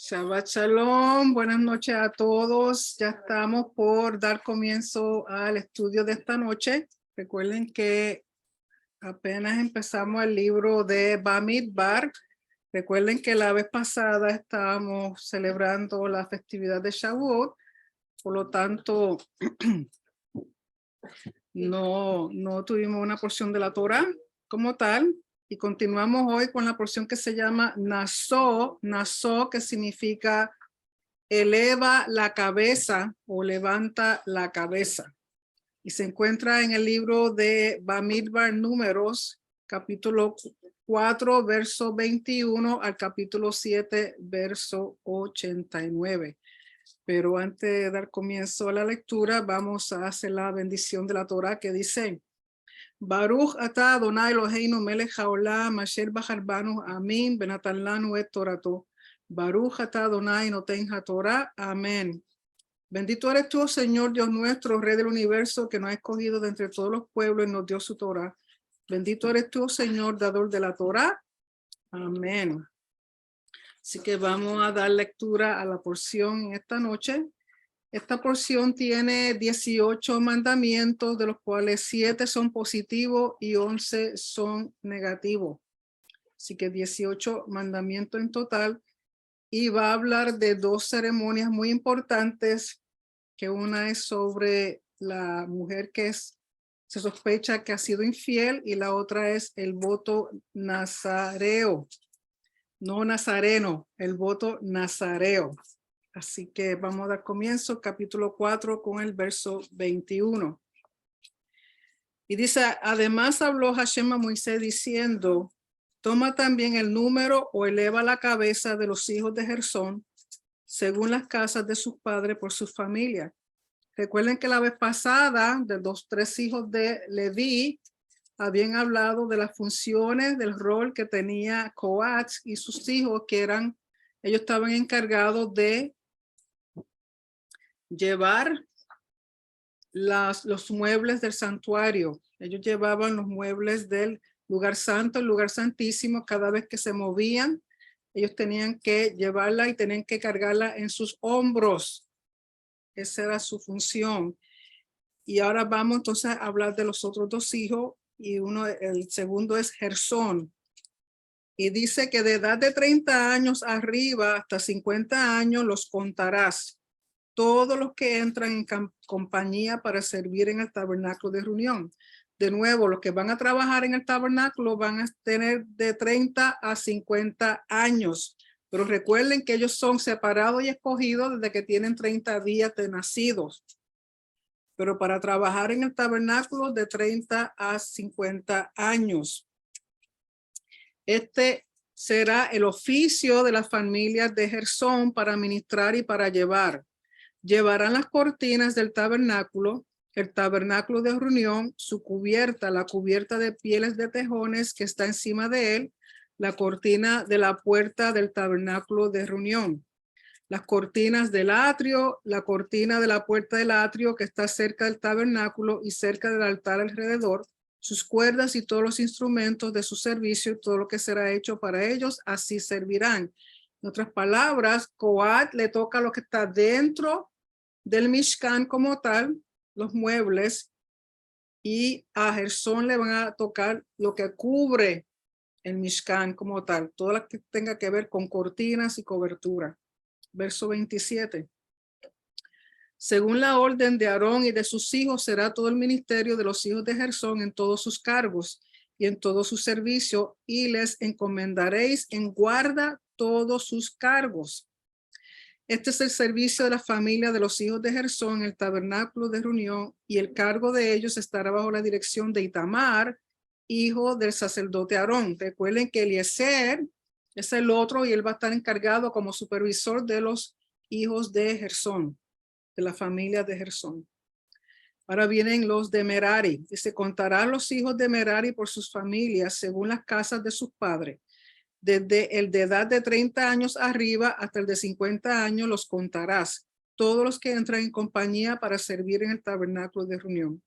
Shabbat Shalom, buenas noches a todos. Ya estamos por dar comienzo al estudio de esta noche. Recuerden que apenas empezamos el libro de Bamidbar. Recuerden que la vez pasada estábamos celebrando la festividad de Shavuot, por lo tanto no tuvimos una porción de la Torah como tal. Y continuamos hoy con la porción que se llama Naso, que significa eleva la cabeza o levanta la cabeza. Y se encuentra en el libro de Bamidbar Números, capítulo 4, verso 21 al capítulo 7, verso 89. Pero antes de dar comienzo a la lectura, vamos a hacer la bendición de la Torah que dice: Baruch ata Adonai Eloheinu melech haolam asher bachar banu amin benatan lanu et torato. Baruch ata Adonai noten haTorah. Amén. Bendito eres tú, Señor Dios nuestro, Rey del universo, que nos ha escogido de entre todos los pueblos y nos dio su Torah. Bendito eres tú, Señor, dador de la Torah. Amén. Así que vamos a dar lectura a la porción esta noche. Esta porción tiene 18 mandamientos, de los cuales 7 son positivos y 11 son negativos. Así que 18 mandamientos en total. Y va a hablar de 2 ceremonias muy importantes, que una es sobre la mujer que se sospecha que ha sido infiel, y la otra es el voto nazareo. No nazareno, el voto nazareo. Así que vamos a dar comienzo, capítulo 4, con el verso 21. Y dice: además habló Hashem a Moisés diciendo: toma también el número o eleva la cabeza de los hijos de Gersón, según las casas de sus padres por su familia. Recuerden que la vez pasada, de los 3 hijos de Leví, habían hablado de las funciones, del rol que tenía Coat y sus hijos, que ellos estaban encargados de llevar los muebles del santuario. Ellos llevaban los muebles del lugar santo, el lugar santísimo. Cada vez que se movían, ellos tenían que llevarla y tenían que cargarla en sus hombros. Esa era su función. Y ahora vamos entonces a hablar de los otros 2 hijos, y el segundo es Gersón. Y dice que de edad de 30 años arriba hasta 50 años los contarás, todos los que entran en compañía para servir en el tabernáculo de reunión. De nuevo, los que van a trabajar en el tabernáculo van a tener de 30 a 50 años. Pero recuerden que ellos son separados y escogidos desde que tienen 30 días de nacidos. Pero para trabajar en el tabernáculo de 30 a 50 años. Este será el oficio de las familias de Gersón para ministrar y para llevar. Llevarán las cortinas del tabernáculo, el tabernáculo de reunión, su cubierta, la cubierta de pieles de tejones que está encima de él, la cortina de la puerta del tabernáculo de reunión, las cortinas del atrio, la cortina de la puerta del atrio que está cerca del tabernáculo y cerca del altar alrededor, sus cuerdas y todos los instrumentos de su servicio y todo lo que será hecho para ellos, así servirán. En otras palabras, Coat le toca lo que está dentro del Mishkan como tal, los muebles, y a Gersón le van a tocar lo que cubre el Mishkan como tal, todo lo que tenga que ver con cortinas y cobertura. Verso 27. Según la orden de Aarón y de sus hijos será todo el ministerio de los hijos de Gersón en todos sus cargos y en todo su servicio, y les encomendaréis en guarda todos sus cargos. Este es el servicio de la familia de los hijos de Gersón en el tabernáculo de reunión, y el cargo de ellos estará bajo la dirección de Itamar, hijo del sacerdote Aarón. Recuerden que Eliezer es el otro, y él va a estar encargado como supervisor de los hijos de Gersón, de la familia de Gersón. Ahora vienen los de Merari. Y se contarán los hijos de Merari por sus familias según las casas de sus padres. Desde el de edad de 30 años arriba hasta el de 50 años los contarás, todos los que entran en compañía para servir en el tabernáculo de reunión.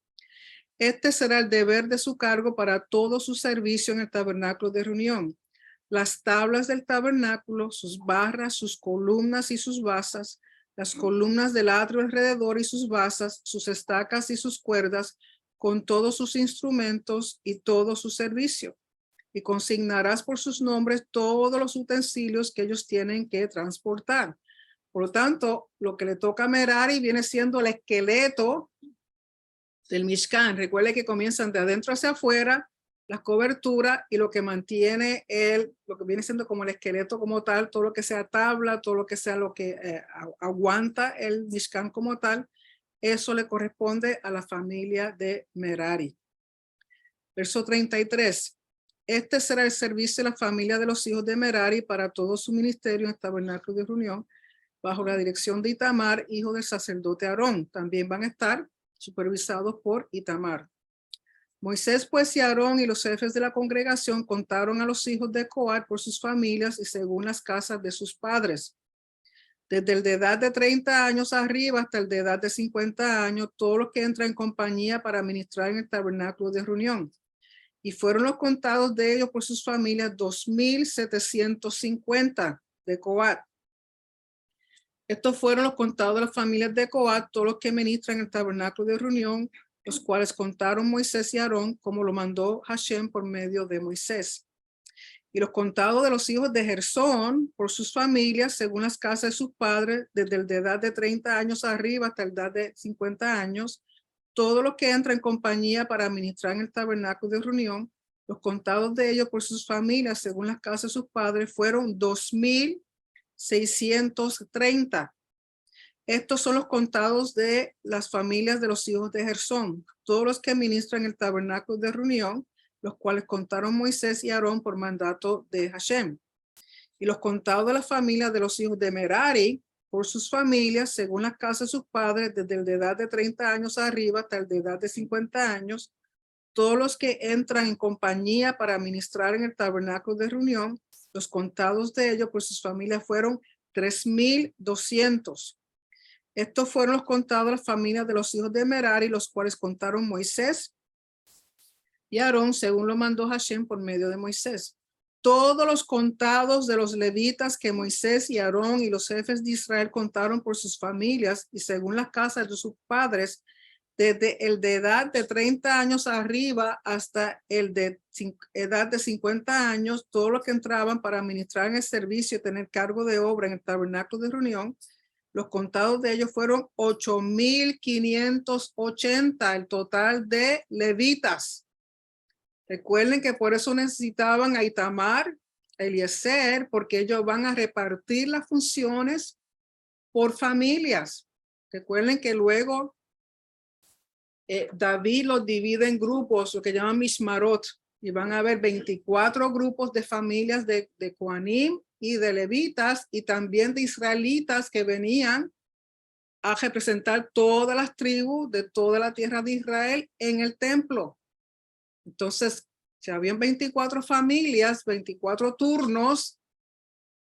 Este será el deber de su cargo para todo su servicio en el tabernáculo de reunión. las tablas del tabernáculo, sus barras, sus columnas y sus basas, las columnas del atrio alrededor y sus basas, sus estacas y sus cuerdas, con todos sus instrumentos y todo su servicio. Y consignarás por sus nombres todos los utensilios que ellos tienen que transportar. Por lo tanto, lo que le toca a Merari viene siendo el esqueleto del Mishkan. Recuerde que comienzan de adentro hacia afuera, las coberturas y lo que mantiene lo que viene siendo como el esqueleto como tal, todo lo que sea tabla, todo lo que sea lo que aguanta el Mishkan como tal, eso le corresponde a la familia de Merari. Verso 33. Este será el servicio de la familia de los hijos de Merari para todo su ministerio en el tabernáculo de reunión, bajo la dirección de Itamar, hijo del sacerdote Aarón. También van a estar supervisados por Itamar. Moisés pues y Aarón y los jefes de la congregación contaron a los hijos de Coat por sus familias y según las casas de sus padres. Desde el de edad de 30 años arriba hasta el de edad de 50 años, todos los que entran en compañía para ministrar en el tabernáculo de reunión. Y fueron los contados de ellos por sus familias 2,750 de Coat. Estos fueron los contados de las familias de Coat, todos los que ministran en el tabernáculo de reunión, los cuales contaron Moisés y Aarón, como lo mandó Hashem por medio de Moisés. Y los contados de los hijos de Gersón por sus familias, según las casas de sus padres, desde el de edad de 30 años arriba hasta la edad de 50 años, todos los que entran en compañía para administrar en el tabernáculo de reunión, los contados de ellos por sus familias, según las casas de sus padres, fueron 2,630. Estos son los contados de las familias de los hijos de Gersón, todos los que administran el tabernáculo de reunión, los cuales contaron Moisés y Aarón por mandato de Hashem. Y los contados de las familias de los hijos de Merari, por sus familias, según las casas de sus padres, desde el de edad de 30 años arriba hasta el de edad de 50 años, todos los que entran en compañía para administrar en el tabernáculo de reunión, los contados de ellos por sus familias fueron 3,200. Estos fueron los contados de las familias de los hijos de Merari, los cuales contaron Moisés y Aarón, según lo mandó Hashem por medio de Moisés. Todos los contados de los levitas que Moisés y Aarón y los jefes de Israel contaron por sus familias y según las casas de sus padres, desde el de edad de 30 años arriba hasta el de edad de 50 años, todos los que entraban para administrar en el servicio y tener cargo de obra en el tabernáculo de reunión, los contados de ellos fueron 8,580, el total de levitas. Recuerden que por eso necesitaban a Itamar, a Eliezer, porque ellos van a repartir las funciones por familias. Recuerden que luego David los divide en grupos, lo que llaman Mishmarot, y van a haber 24 grupos de familias de Coanim y de levitas y también de israelitas que venían a representar todas las tribus de toda la tierra de Israel en el templo. Entonces, si habían 24 familias, 24 turnos,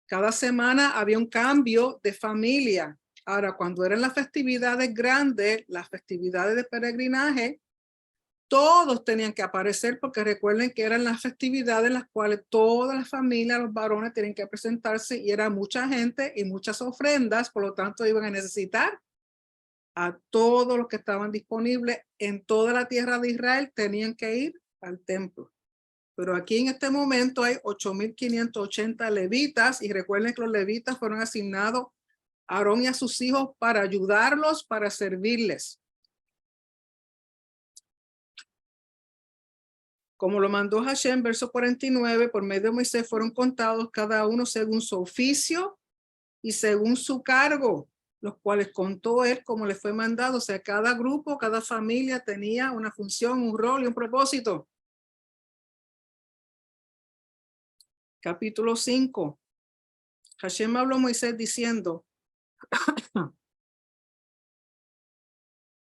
cada semana había un cambio de familia. Ahora, cuando eran las festividades grandes, las festividades de peregrinaje, todos tenían que aparecer porque recuerden que eran las festividades en las cuales todas las familias, los varones tienen que presentarse y era mucha gente y muchas ofrendas, por lo tanto iban a necesitar a todos los que estaban disponibles en toda la tierra de Israel, tenían que ir al templo. Pero aquí en este momento hay 8,580 levitas y recuerden que los levitas fueron asignados a Aarón y a sus hijos para ayudarlos, para servirles. Como lo mandó Hashem, verso 49, por medio de Moisés fueron contados cada uno según su oficio y según su cargo, los cuales contó él como le fue mandado. O sea, cada grupo, cada familia tenía una función, un rol y un propósito. Capítulo 5. Hashem habló a Moisés diciendo,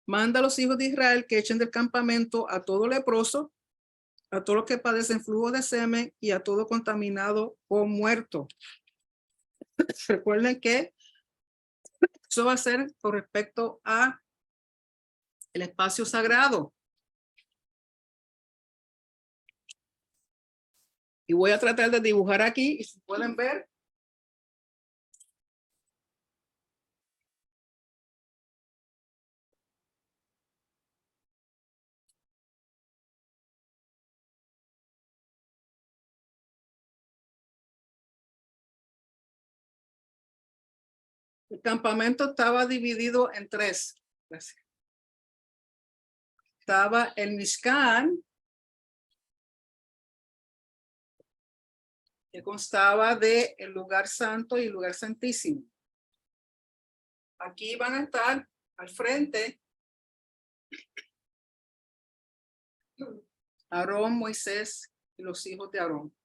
manda a los hijos de Israel que echen del campamento a todo leproso, a todos los que padecen flujo de semen y a todo contaminado o muerto. Recuerden que eso va a ser con respecto a el espacio sagrado. Y voy a tratar de dibujar aquí, y si pueden ver. El campamento estaba dividido en tres. Estaba el Mishkan, que constaba de el lugar santo y el lugar santísimo. Aquí van a estar al frente Aarón, Moisés y los hijos de Aarón.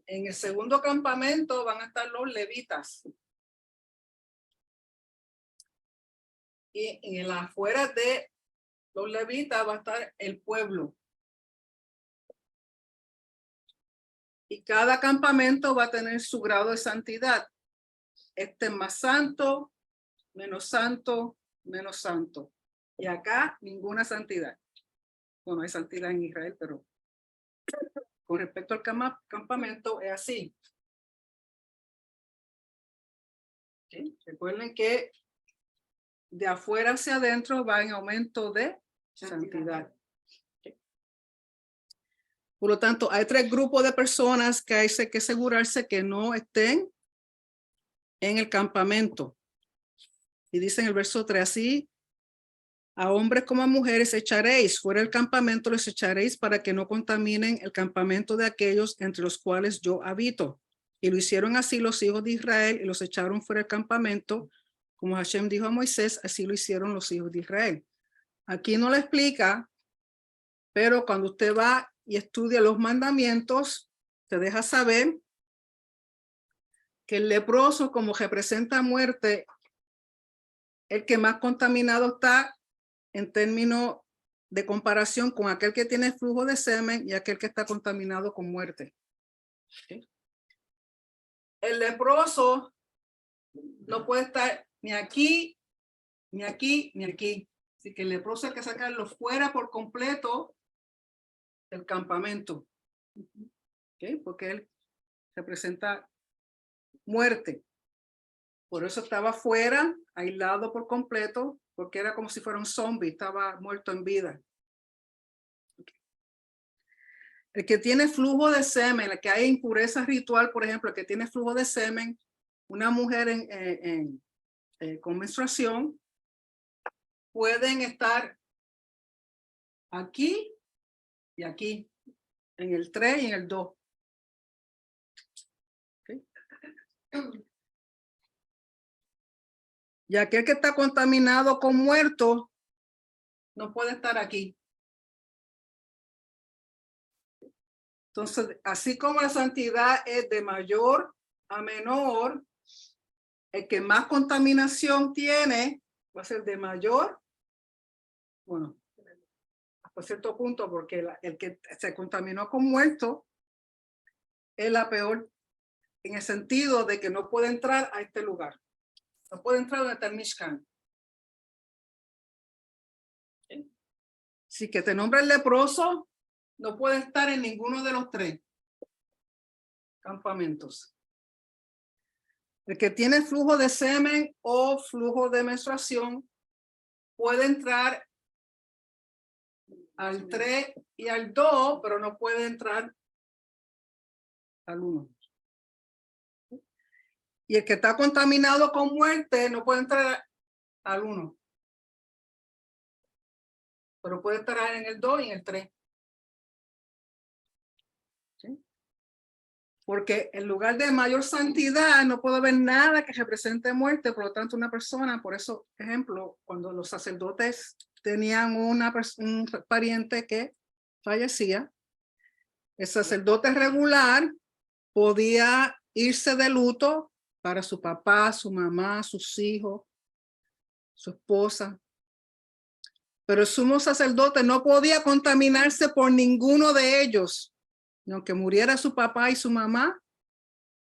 En el segundo campamento van a estar los levitas. Y en las afueras de los levitas va a estar el pueblo. Y cada campamento va a tener su grado de santidad. Este es más santo, menos santo, menos santo. Y acá ninguna santidad. Bueno, hay santidad en Israel, pero con respecto al campamento es así. ¿Sí? Recuerden que de afuera hacia adentro va en aumento de santidad. ¿Sí? Por lo tanto, hay tres grupos de personas que hay que asegurarse que no estén en el campamento. Y dice en el verso 3, así, a hombres como a mujeres echaréis, fuera del campamento les echaréis para que no contaminen el campamento de aquellos entre los cuales yo habito. Y lo hicieron así los hijos de Israel y los echaron fuera del campamento. Como Hashem dijo a Moisés, así lo hicieron los hijos de Israel. Aquí no lo explica, pero cuando usted va y estudia los mandamientos, te deja saber que el leproso, como representa muerte, el que más contaminado está en términos de comparación con aquel que tiene flujo de semen y aquel que está contaminado con muerte. ¿Sí? El leproso no puede estar ni aquí, ni aquí, ni aquí. Así que el leproso hay que sacarlo fuera por completo del campamento. ¿Okay? Porque él representa muerte. Por eso estaba fuera, aislado por completo, porque era como si fuera un zombie, estaba muerto en vida. El que tiene flujo de semen, el que hay impureza ritual, por ejemplo, el que tiene flujo de semen, una mujer con menstruación, pueden estar aquí y aquí, en el 3 y en el 2. ¿Okay? Y aquel que está contaminado con muerto no puede estar aquí. Entonces, así como la santidad es de mayor a menor, el que más contaminación tiene va a ser de mayor, bueno, hasta cierto punto, porque el que se contaminó con muerto es la peor en el sentido de que no puede entrar a este lugar. No puede entrar donde está el Mishkan. ¿Sí? Si que te nombra el leproso, no puede estar en ninguno de los tres campamentos. El que tiene flujo de semen o flujo de menstruación puede entrar al 3 y al 2, pero no puede entrar al 1. Y el que está contaminado con muerte no puede entrar al 1. Pero puede estar en el 2 y en el 3. ¿Sí? Porque en lugar de mayor santidad no puede haber nada que represente muerte, por lo tanto una persona, por eso, ejemplo, cuando los sacerdotes tenían un pariente que fallecía, el sacerdote regular podía irse de luto para su papá, su mamá, sus hijos, su esposa. Pero el sumo sacerdote no podía contaminarse por ninguno de ellos. Ni aunque muriera su papá y su mamá,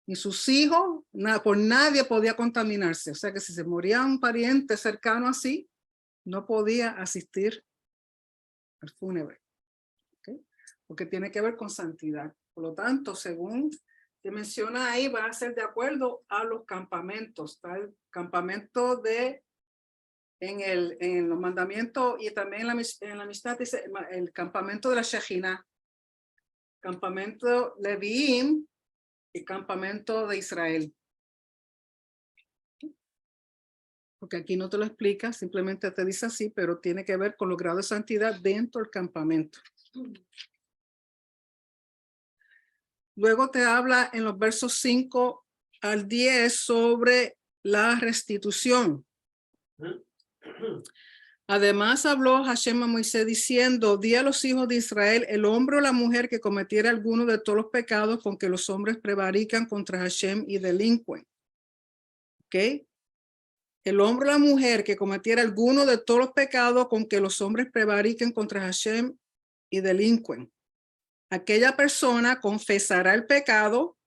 ni sus hijos, por nadie podía contaminarse. O sea que si se moría un pariente cercano así, no podía asistir al fúnebre. ¿Okay? porque tiene que ver con santidad. Por lo tanto, según se menciona ahí, van a ser de acuerdo a los campamentos. Está el campamento en los mandamientos y también en la Mishnah dice el campamento de la Shejina, campamento Leviim y campamento de Israel. Porque aquí no te lo explica, simplemente te dice así, pero tiene que ver con los grados de santidad dentro del campamento. Luego te habla en los versos 5 al 10 sobre la restitución. Además habló Hashem a Moisés diciendo, di a los hijos de Israel, el hombre o la mujer que cometiera alguno de todos los pecados con que los hombres prevarican contra Hashem y delinquen. ¿Ok? El hombre o la mujer que cometiera alguno de todos los pecados con que los hombres prevariquen contra Hashem y delinquen. Aquella persona confesará el pecado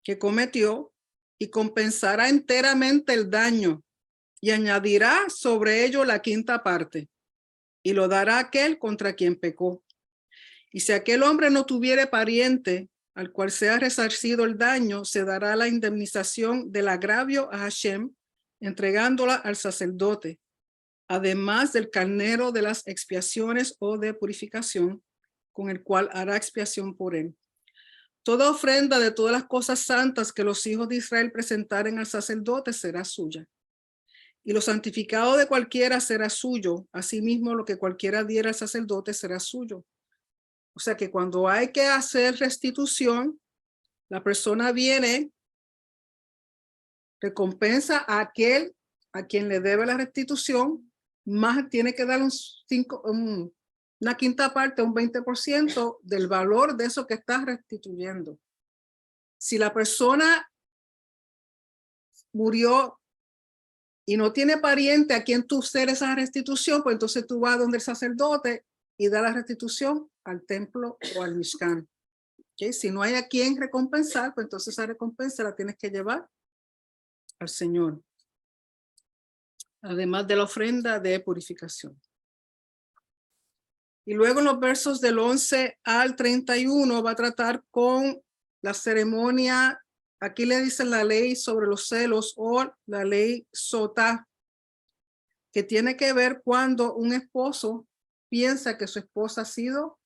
que cometió y compensará enteramente el daño y añadirá sobre ello la quinta parte y lo dará a aquel contra quien pecó. Y si aquel hombre no tuviere pariente al cual sea resarcido el daño, se dará la indemnización del agravio a Hashem, entregándola al sacerdote, además del carnero de las expiaciones o de purificación, con el cual hará expiación por él. Toda ofrenda de todas las cosas santas que los hijos de Israel presentaren al sacerdote será suya. Y lo santificado de cualquiera será suyo. Asimismo, lo que cualquiera diera al sacerdote será suyo. O sea que cuando hay que hacer restitución, la persona viene, recompensa a aquel a quien le debe la restitución, más tiene que dar una quinta parte, un 20% del valor de eso que está restituyendo. Si la persona murió y no tiene pariente a quien tú hacer esa restitución, pues entonces tú vas donde el sacerdote y da la restitución al templo o al Mishkan. ¿Okay? Si no hay a quien recompensar, pues entonces esa recompensa la tienes que llevar al Señor. Además de la ofrenda de purificación. Y luego en los versos del 11 al 31 va a tratar con la ceremonia. Aquí le dicen la ley sobre los celos o la ley sotá, que tiene que ver cuando un esposo piensa que su esposa ha sido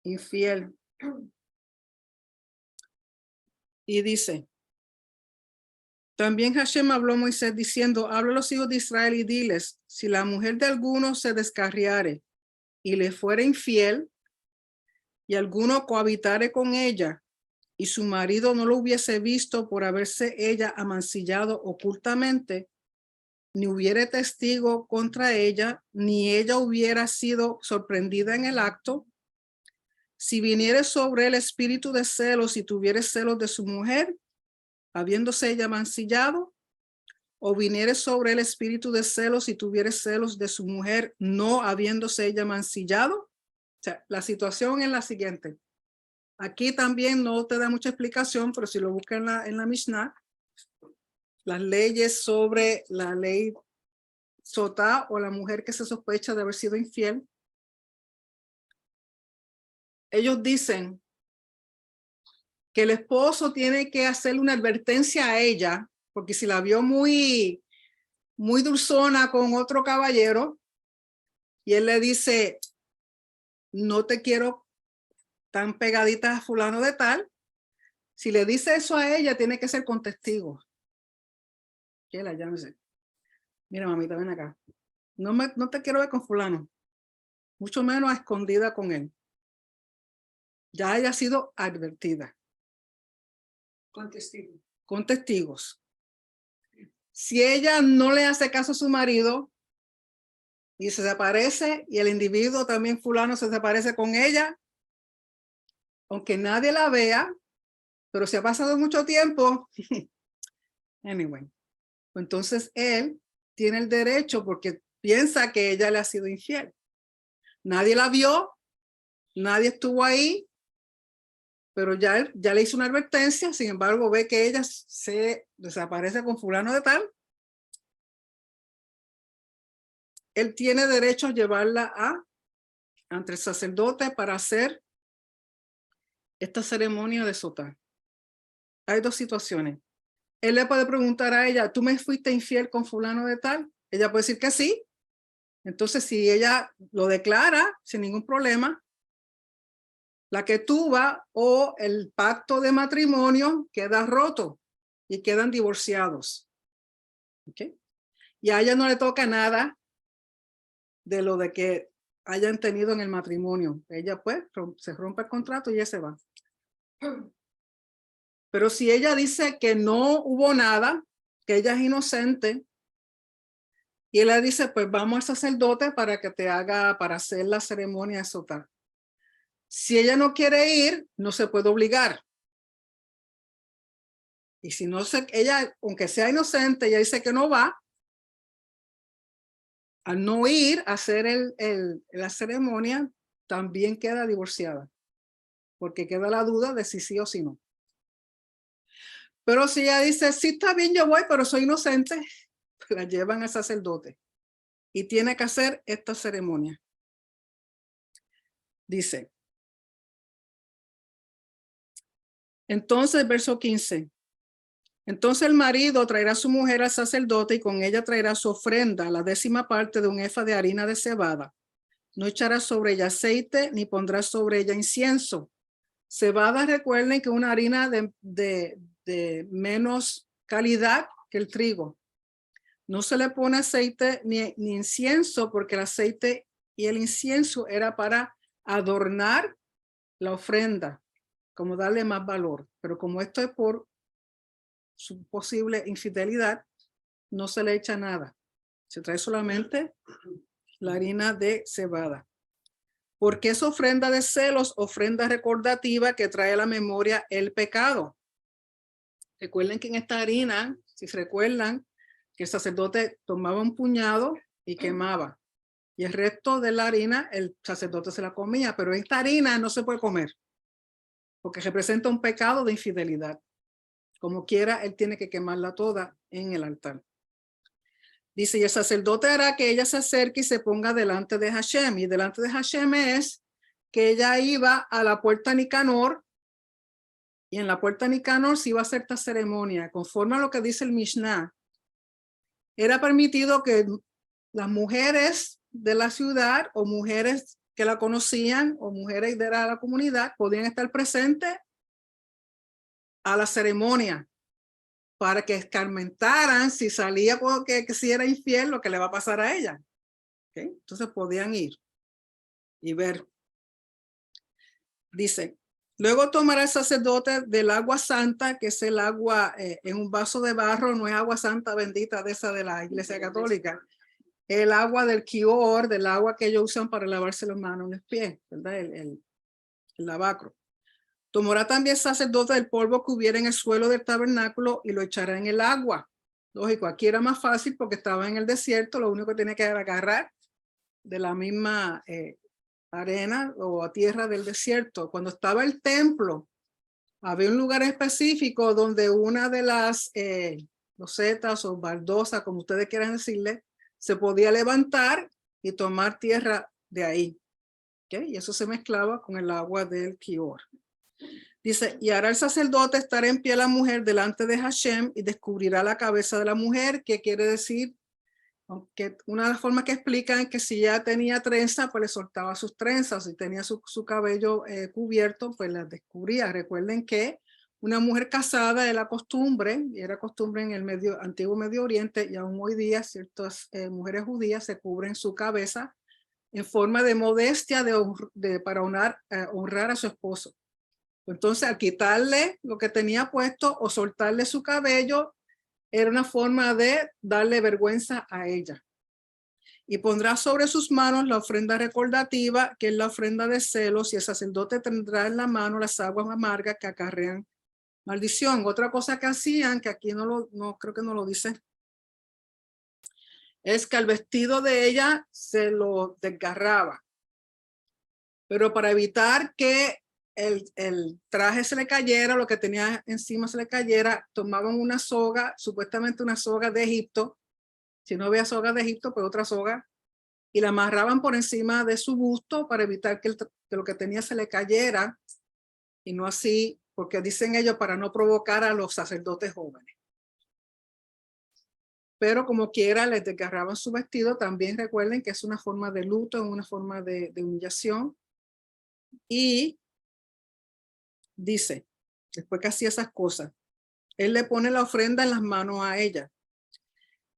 infiel. Y dice, también Hashem habló a Moisés diciendo, habla a los hijos de Israel y diles, si la mujer de alguno se descarriare y le fuera infiel, y alguno cohabitare con ella, y su marido no lo hubiese visto por haberse ella amancillado ocultamente, ni hubiere testigo contra ella, ni ella hubiera sido sorprendida en el acto, si viniere sobre el espíritu de celos y tuviere celos de su mujer, habiéndose ella mancillado, o viniere sobre el espíritu de celos y tuviere celos de su mujer, no habiéndose ella mancillado. O sea, la situación es la siguiente. Aquí también no te da mucha explicación, pero si lo buscas en la Mishnah, las leyes sobre la ley sotá o la mujer que se sospecha de haber sido infiel, ellos dicen que el esposo tiene que hacerle una advertencia a ella, porque si la vio muy dulzona con otro caballero, y él le dice, no te quiero tan pegadita a fulano de tal, si le dice eso a ella, tiene que ser con testigos. Que la llámese. Mira, mamita, ven acá. No te quiero ver con fulano, mucho menos a escondida con él. Ya haya sido advertida. Con testigos. Con testigos. Si ella no le hace caso a su marido y se desaparece y el individuo también fulano se desaparece con ella, aunque nadie la vea, pero si ha pasado mucho tiempo, anyway, entonces él tiene el derecho porque piensa que ella le ha sido infiel. Nadie la vio, nadie estuvo ahí, pero ya le hizo una advertencia, sin embargo ve que ella se desaparece con fulano de tal. Él tiene derecho a llevarla ante el sacerdote para hacer esta ceremonia de Sotá. Hay dos situaciones. Él le puede preguntar a ella, ¿tú me fuiste infiel con fulano de tal? Ella puede decir que sí. Entonces, si ella lo declara sin ningún problema, la ketubá o el pacto de matrimonio queda roto y quedan divorciados. ¿Okay? Y a ella no le toca nada de lo de que hayan tenido en el matrimonio. Ella pues se rompe el contrato y ella se va. Pero si ella dice que no hubo nada, que ella es inocente, y él le dice, pues vamos al sacerdote para que te haga, para hacer la ceremonia de Sotá. Si ella no quiere ir, no se puede obligar. Y si no se, ella, aunque sea inocente, ella dice que no va, al no ir a hacer la ceremonia, también queda divorciada, porque queda la duda de si sí o si no. Pero si ella dice, sí está bien, yo voy, pero soy inocente, la llevan al sacerdote y tiene que hacer esta ceremonia. Dice, entonces, verso 15. Entonces el marido traerá a su mujer al sacerdote y con ella traerá su ofrenda, la 10ª parte de un efa de harina de cebada. No echará sobre ella aceite ni pondrá sobre ella incienso. Cebada, recuerden que es una harina de menos calidad que el trigo. No se le pone aceite ni incienso porque el aceite y el incienso era para adornar la ofrenda, como darle más valor. Pero como esto es por su posible infidelidad, no se le echa nada. Se trae solamente la harina de cebada. Porque es ofrenda de celos, ofrenda recordativa que trae a la memoria el pecado. Recuerden que en esta harina, si se recuerdan, que el sacerdote tomaba un puñado y quemaba. Y el resto de la harina, el sacerdote se la comía. Pero esta harina no se puede comer. Porque representa un pecado de infidelidad. Como quiera, él tiene que quemarla toda en el altar. Dice, y el sacerdote hará que ella se acerque y se ponga delante de Hashem. Y delante de Hashem es que ella iba a la puerta Nicanor. Y en la puerta Nicanor se iba a hacer esta ceremonia. Conforme a lo que dice el Mishnah, era permitido que las mujeres de la ciudad o mujeres que la conocían o mujeres de la comunidad podían estar presentes a la ceremonia para que escarmentaran si salía porque que si era infiel lo que le va a pasar a ella. ¿Okay? Entonces podían ir y ver. Dice, luego tomará el sacerdote del agua santa, que es el agua en un vaso de barro, no es agua santa bendita de esa de la Iglesia Católica, el agua del kior, del agua que ellos usan para lavarse las manos y los pies, ¿verdad? El lavacro. Tomará también el sacerdote del polvo que hubiera en el suelo del tabernáculo y lo echará en el agua. Lógico, aquí era más fácil porque estaba en el desierto, lo único que tenía que era agarrar de la misma arena o a tierra del desierto. Cuando estaba el templo, había un lugar específico donde una de las losetas o baldosas, como ustedes quieran decirle, se podía levantar y tomar tierra de ahí. ¿Okay? Y eso se mezclaba con el agua del kior. Dice, y hará el sacerdote estar en pie a la mujer delante de Hashem y descubrirá la cabeza de la mujer, que quiere decir, aunque una de las formas que explican es que si ya tenía trenza, pues le soltaba sus trenzas, si tenía su cabello cubierto, pues las descubría. Recuerden que una mujer casada era costumbre en el antiguo Medio Oriente, y aún hoy día ciertas mujeres judías se cubren su cabeza en forma de modestia para honrar a su esposo. Entonces, al quitarle lo que tenía puesto o soltarle su cabello, era una forma de darle vergüenza a ella. Y pondrá sobre sus manos la ofrenda recordativa, que es la ofrenda de celos, y el sacerdote tendrá en la mano las aguas amargas que acarrean maldición. Otra cosa que hacían, que aquí no creo que no lo dice, es que al vestido de ella se lo desgarraba. Pero para evitar que el traje se le cayera, lo que tenía encima se le cayera, tomaban una soga, supuestamente una soga de Egipto, si no había soga de Egipto, pues otra soga, y la amarraban por encima de su busto para evitar que lo que tenía se le cayera y no así, porque dicen ellos para no provocar a los sacerdotes jóvenes. Pero como quiera les desgarraban su vestido. También recuerden que es una forma de luto, una forma de humillación. Y dice, después que hacía esas cosas, él le pone la ofrenda en las manos a ella.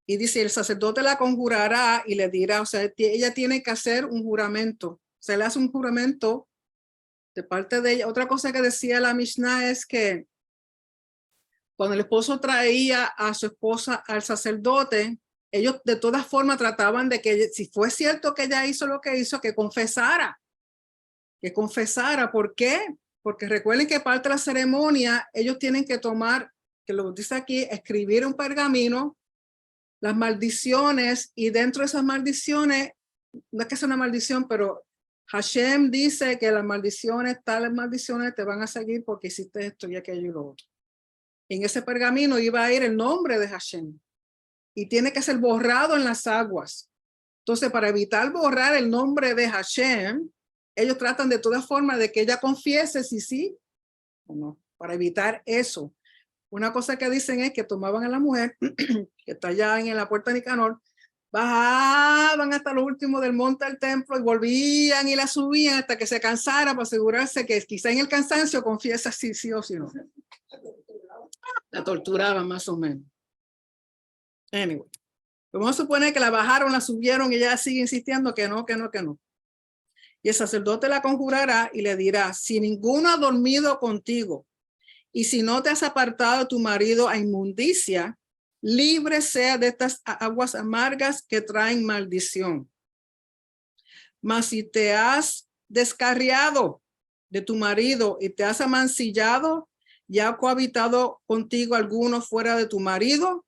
Y dice, el sacerdote la conjurará y le dirá, o sea, ella tiene que hacer un juramento. Se le hace un juramento de parte de ella. Otra cosa que decía la Mishnah es que cuando el esposo traía a su esposa al sacerdote, ellos de todas formas trataban de que si fue cierto que ella hizo lo que hizo, que confesara. Que confesara. ¿Por qué? Porque recuerden que parte de la ceremonia, ellos tienen que tomar, que lo dice aquí, escribir un pergamino, las maldiciones, y dentro de esas maldiciones, no es que sea una maldición, pero Hashem dice que las maldiciones, tales maldiciones te van a seguir porque hiciste esto y aquello y lo otro. En ese pergamino iba a ir el nombre de Hashem y tiene que ser borrado en las aguas. Entonces, para evitar borrar el nombre de Hashem, ellos tratan de todas formas de que ella confiese si sí o no, para evitar eso. Una cosa que dicen es que tomaban a la mujer que está allá en la puerta de Nicanor, bajaban hasta lo último del monte al templo y volvían y la subían hasta que se cansara para asegurarse que quizá en el cansancio confiesa si sí o si no. La torturaban más o menos. Anyway, vamos a suponer que la bajaron, la subieron y ella sigue insistiendo que no, que no, que no. Y el sacerdote la conjurará y le dirá, si ninguno ha dormido contigo y si no te has apartado de tu marido a inmundicia, libre sea de estas aguas amargas que traen maldición. Mas si te has descarriado de tu marido y te has amancillado, ya ha cohabitado contigo alguno fuera de tu marido,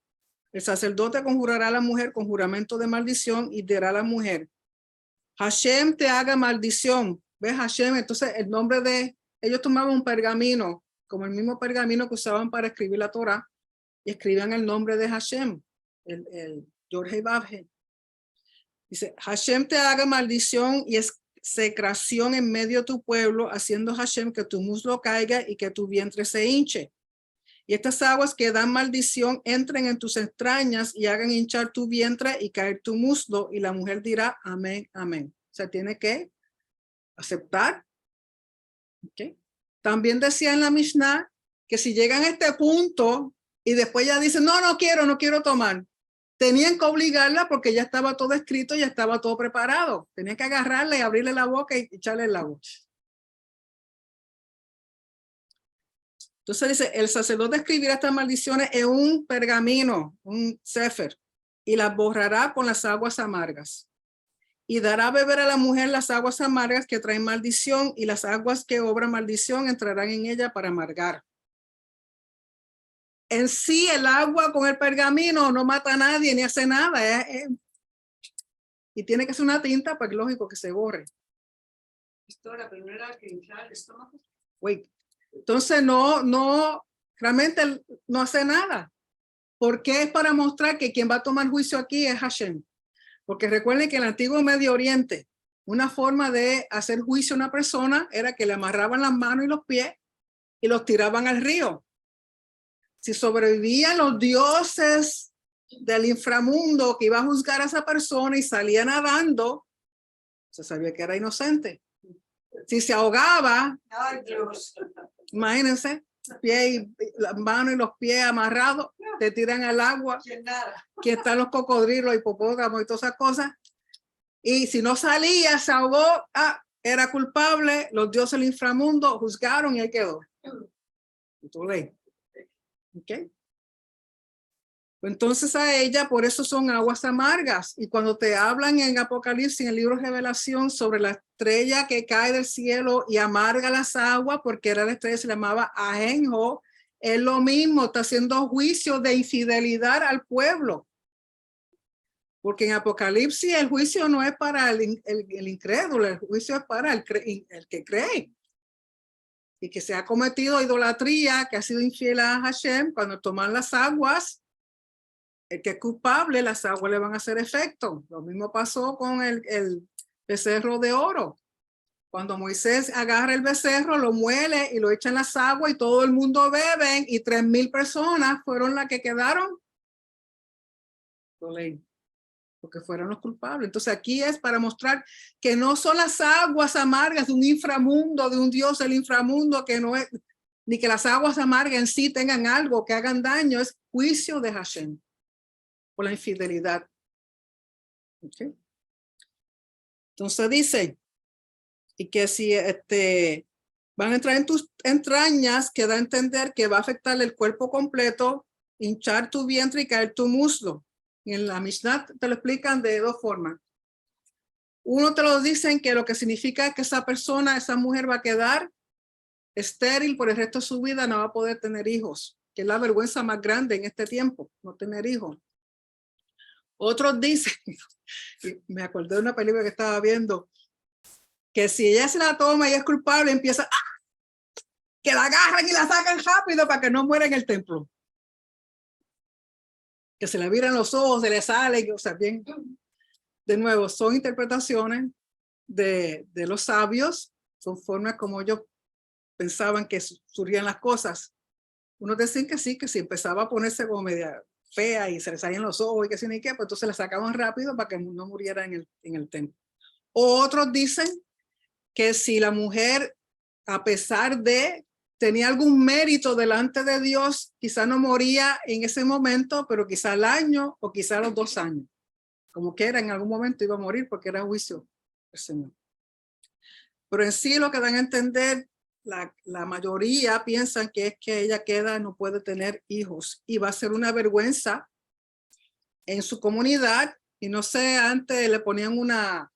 el sacerdote conjurará a la mujer con juramento de maldición y dirá a la mujer, Hashem te haga maldición. ¿Ves, Hashem? Entonces el nombre de, ellos tomaban un pergamino, como el mismo pergamino que usaban para escribir la Torah, y escribían el nombre de Hashem, el Yorhei Babhe. Dice, Hashem te haga maldición y execración en medio de tu pueblo, haciendo Hashem que tu muslo caiga y que tu vientre se hinche. Y estas aguas que dan maldición entren en tus entrañas y hagan hinchar tu vientre y caer tu muslo. Y la mujer dirá, amén, amén. O sea, tiene que aceptar. ¿Okay? También decía en la Mishnah que si llegan a este punto y después ya dicen, no, no quiero tomar, tenían que obligarla porque ya estaba todo escrito, ya estaba todo preparado. Tenían que agarrarla y abrirle la boca y echarle el agua. Entonces dice, el sacerdote escribirá estas maldiciones en un pergamino, un sefer, y las borrará con las aguas amargas. Y dará a beber a la mujer las aguas amargas que traen maldición, y las aguas que obran maldición entrarán en ella para amargar. En sí, el agua con el pergamino no mata a nadie ni hace nada. Y tiene que ser una tinta, pues lógico que se borre. Esto la primera que infla el estómago. Wait. Entonces realmente no hace nada. Porque es para mostrar que quien va a tomar juicio aquí es Hashem. Porque recuerden que en el antiguo Medio Oriente, una forma de hacer juicio a una persona era que le amarraban las manos y los pies y los tiraban al río. Si sobrevivían los dioses del inframundo que iba a juzgar a esa persona y salía nadando, se sabía que era inocente. Si se ahogaba, Ay, Dios. imagínense, las manos y los pies amarrados, te tiran al agua, que están los cocodrilos, hipopótamos y todas esas cosas. Y si no salía, se ahogó, era culpable, los dioses del inframundo juzgaron y ahí quedó. ¿Okay? Entonces a ella, por eso son aguas amargas. Y cuando te hablan en Apocalipsis, en el libro de Revelación, sobre la estrella que cae del cielo y amarga las aguas, porque era la estrella, se llamaba Ajenjo, es lo mismo, está haciendo juicio de infidelidad al pueblo. Porque en Apocalipsis el juicio no es para el incrédulo, el juicio es para el que cree. Y que se ha cometido idolatría, que ha sido infiel a Hashem, cuando toman las aguas, el que es culpable, las aguas le van a hacer efecto. Lo mismo pasó con el becerro de oro. Cuando Moisés agarra el becerro, lo muele y lo echa en las aguas y todo el mundo beben y 3,000 personas fueron las que quedaron porque fueron los culpables. Entonces aquí es para mostrar que no son las aguas amargas de un inframundo, de un Dios del inframundo, que no es, ni que las aguas amargas en sí tengan algo que hagan daño, es juicio de Hashem por la infidelidad. ¿Okay? Entonces dice, y que si van a entrar en tus entrañas, que da a entender que va a afectar el cuerpo completo, hinchar tu vientre y caer tu muslo. Y en la Mishnah te lo explican de dos formas. Uno te lo dicen que lo que significa que esa persona, esa mujer va a quedar estéril por el resto de su vida, no va a poder tener hijos, que es la vergüenza más grande en este tiempo, no tener hijos. Otros dicen, me acordé de una película que estaba viendo, que si ella se la toma y es culpable, empieza que la agarran y la sacan rápido para que no muera en el templo. Que se le viran los ojos, se le salen, o sea, bien. De nuevo, son interpretaciones de los sabios, son formas como ellos pensaban que surgían las cosas. Unos decían que sí, que si empezaba a ponerse como media fea y se le salían los ojos y que sí ni qué, pues entonces la sacaban rápido para que no muriera en el templo. Otros dicen que si la mujer, a pesar de tenía algún mérito delante de Dios, quizá no moría en ese momento, pero quizá al año o quizá a los 2 años. Como que era, en algún momento iba a morir porque era juicio del Señor. Pero en sí lo que dan a entender, la mayoría piensan que es que ella queda, no puede tener hijos y va a ser una vergüenza en su comunidad. Y no sé, antes le ponían una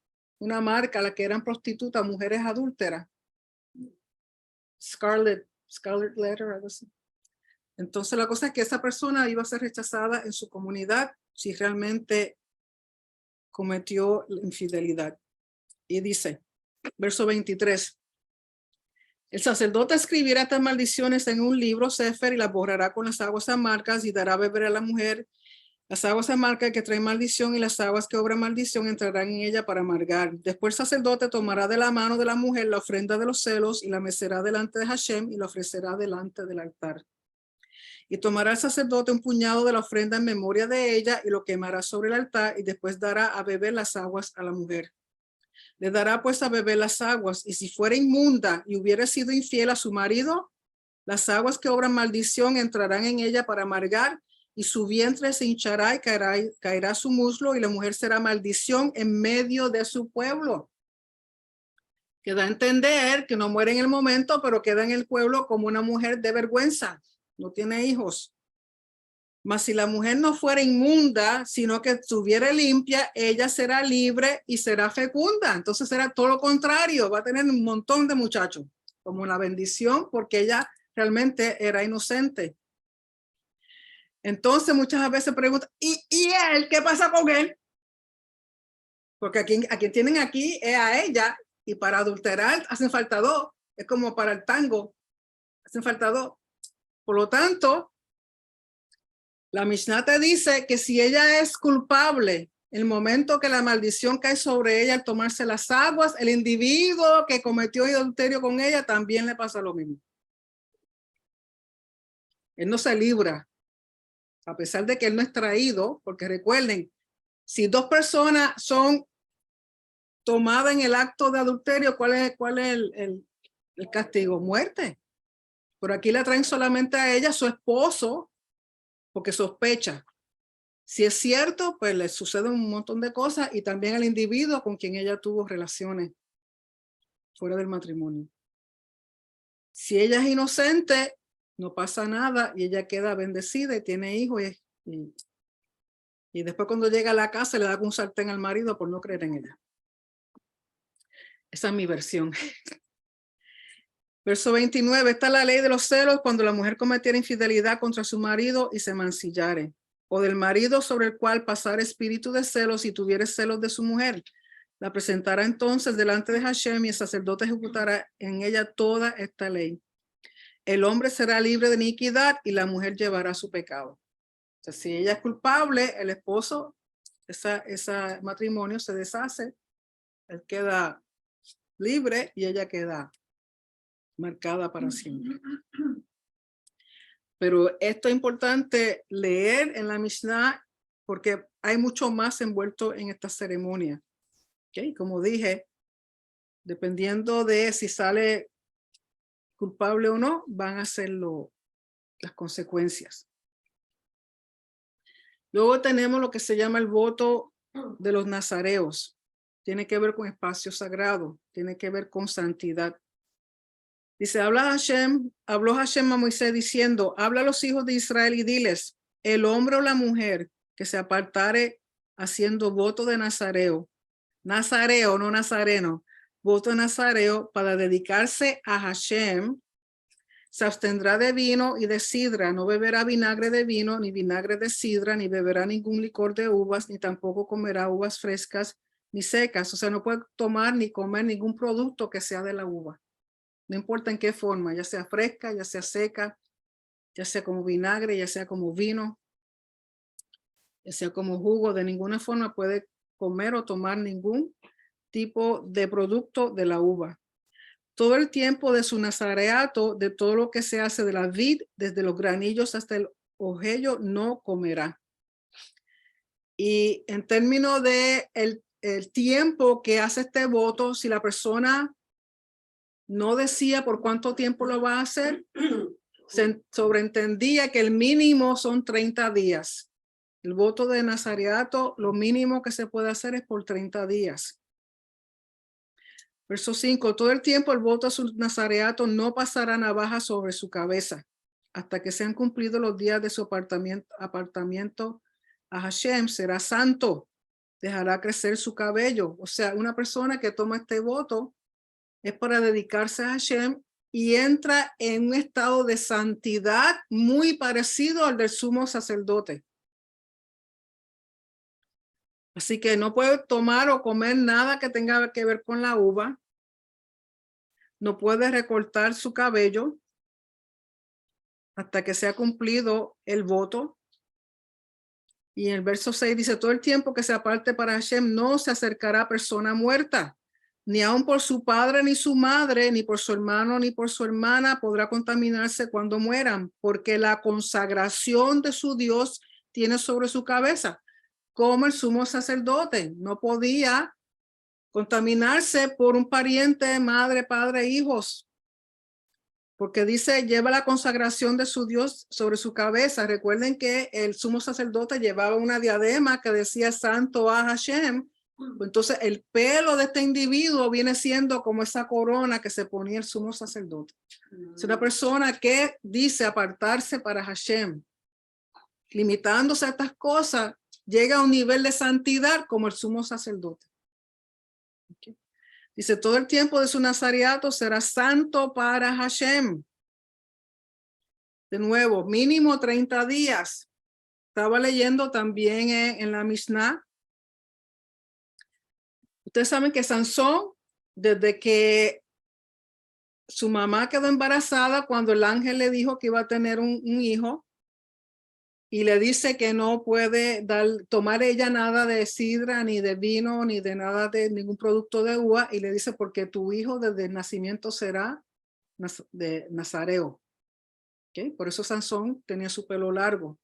marca a la que eran prostitutas, mujeres adúlteras. Scarlet Letter, algo así. Entonces la cosa es que esa persona iba a ser rechazada en su comunidad si realmente cometió infidelidad. Y dice, verso 23, el sacerdote escribirá estas maldiciones en un libro, Sefer, y las borrará con las aguas amargas y dará a beber a la mujer las aguas amargas que traen maldición y las aguas que obran maldición entrarán en ella para amargar. Después el sacerdote tomará de la mano de la mujer la ofrenda de los celos y la mecerá delante de Hashem y la ofrecerá delante del altar. Y tomará el sacerdote un puñado de la ofrenda en memoria de ella y lo quemará sobre el altar y después dará a beber las aguas a la mujer. Le dará pues a beber las aguas y si fuera inmunda y hubiera sido infiel a su marido, las aguas que obran maldición entrarán en ella para amargar y su vientre se hinchará y caerá su muslo y la mujer será maldición en medio de su pueblo. Que da a entender que no muere en el momento, pero queda en el pueblo como una mujer de vergüenza, no tiene hijos. Mas si la mujer no fuera inmunda, sino que estuviera limpia, ella será libre y será fecunda. Entonces será todo lo contrario, va a tener un montón de muchachos, como una bendición, porque ella realmente era inocente. Entonces muchas veces preguntan, ¿y él? ¿Qué pasa con él? Porque a quien tienen aquí es a ella, y para adulterar hacen falta 2. Es como para el tango, hacen falta 2. Por lo tanto, la Mishnah te dice que si ella es culpable, el momento que la maldición cae sobre ella al tomarse las aguas, el individuo que cometió adulterio con ella también le pasa lo mismo. Él no se libra, a pesar de que él no es traído, porque recuerden, si 2 personas son tomadas en el acto de adulterio, ¿cuál es el castigo? Muerte. Pero aquí la traen solamente a ella, su esposo, porque sospecha. Si es cierto, pues le sucede un montón de cosas y también al individuo con quien ella tuvo relaciones fuera del matrimonio. Si ella es inocente, no pasa nada y ella queda bendecida y tiene hijos y después cuando llega a la casa le da un sartén al marido por no creer en ella. Esa es mi versión. Verso 29, está la ley de los celos cuando la mujer cometiera infidelidad contra su marido y se mancillare, o del marido sobre el cual pasara espíritu de celos y tuviere celos de su mujer. La presentará entonces delante de Hashem y el sacerdote ejecutará en ella toda esta ley. El hombre será libre de iniquidad y la mujer llevará su pecado. O sea, si ella es culpable, el esposo, ese matrimonio se deshace, él queda libre y ella queda marcada para siempre. Pero esto es importante leer en la Mishnah porque hay mucho más envuelto en esta ceremonia. ¿Okay? Como dije, dependiendo de si sale culpable o no, van a ser las consecuencias. Luego tenemos lo que se llama el voto de los nazareos. Tiene que ver con espacio sagrado, tiene que ver con santidad. Dice, habló Hashem a Moisés diciendo, habla a los hijos de Israel y diles, el hombre o la mujer que se apartare haciendo voto de nazareo, no nazareno, voto de nazareo para dedicarse a Hashem, se abstendrá de vino y de sidra, no beberá vinagre de vino, ni vinagre de sidra, ni beberá ningún licor de uvas, ni tampoco comerá uvas frescas ni secas. O sea, no puede tomar ni comer ningún producto que sea de la uva. No importa en qué forma, ya sea fresca, ya sea seca, ya sea como vinagre, ya sea como vino, ya sea como jugo, de ninguna forma puede comer o tomar ningún tipo de producto de la uva. Todo el tiempo de su nazareato, de todo lo que se hace de la vid, desde los granillos hasta el ojello, no comerá. Y en términos de el tiempo que hace este voto, si la persona no decía por cuánto tiempo lo va a hacer, se sobreentendía que el mínimo son 30 días. El voto de nazareato, lo mínimo que se puede hacer es por 30 días. Verso 5, todo el tiempo el voto a su nazareato no pasará navaja sobre su cabeza hasta que sean cumplidos los días de su apartamiento a Hashem, será santo, dejará crecer su cabello. O sea, una persona que toma este voto es para dedicarse a Hashem y entra en un estado de santidad muy parecido al del sumo sacerdote. Así que no puede tomar o comer nada que tenga que ver con la uva. No puede recortar su cabello hasta que sea cumplido el voto. Y en el verso 6 dice, todo el tiempo que se aparte para Hashem no se acercará persona muerta, ni aun por su padre ni su madre, ni por su hermano ni por su hermana podrá contaminarse cuando mueran, porque la consagración de su Dios tiene sobre su cabeza. Como el sumo sacerdote no podía contaminarse por un pariente, madre, padre, hijos, porque dice, lleva la consagración de su Dios sobre su cabeza. Recuerden que el sumo sacerdote llevaba una diadema que decía santo a Hashem. Entonces el pelo de este individuo viene siendo como esa corona que se ponía el sumo sacerdote. Es una persona que dice apartarse para Hashem, limitándose a estas cosas, llega a un nivel de santidad como el sumo sacerdote. Okay. Dice, todo el tiempo de su nazareato será santo para Hashem. De nuevo, mínimo 30 días. Estaba leyendo también en la Mishnah. Ustedes saben que Sansón, desde que su mamá quedó embarazada, cuando el ángel le dijo que iba a tener un hijo, y le dice que no puede tomar ella nada de sidra, ni de vino, ni de nada de ningún producto de uva, y le dice, porque tu hijo desde el nacimiento será de nazareo. ¿Okay? Por eso Sansón tenía su pelo largo.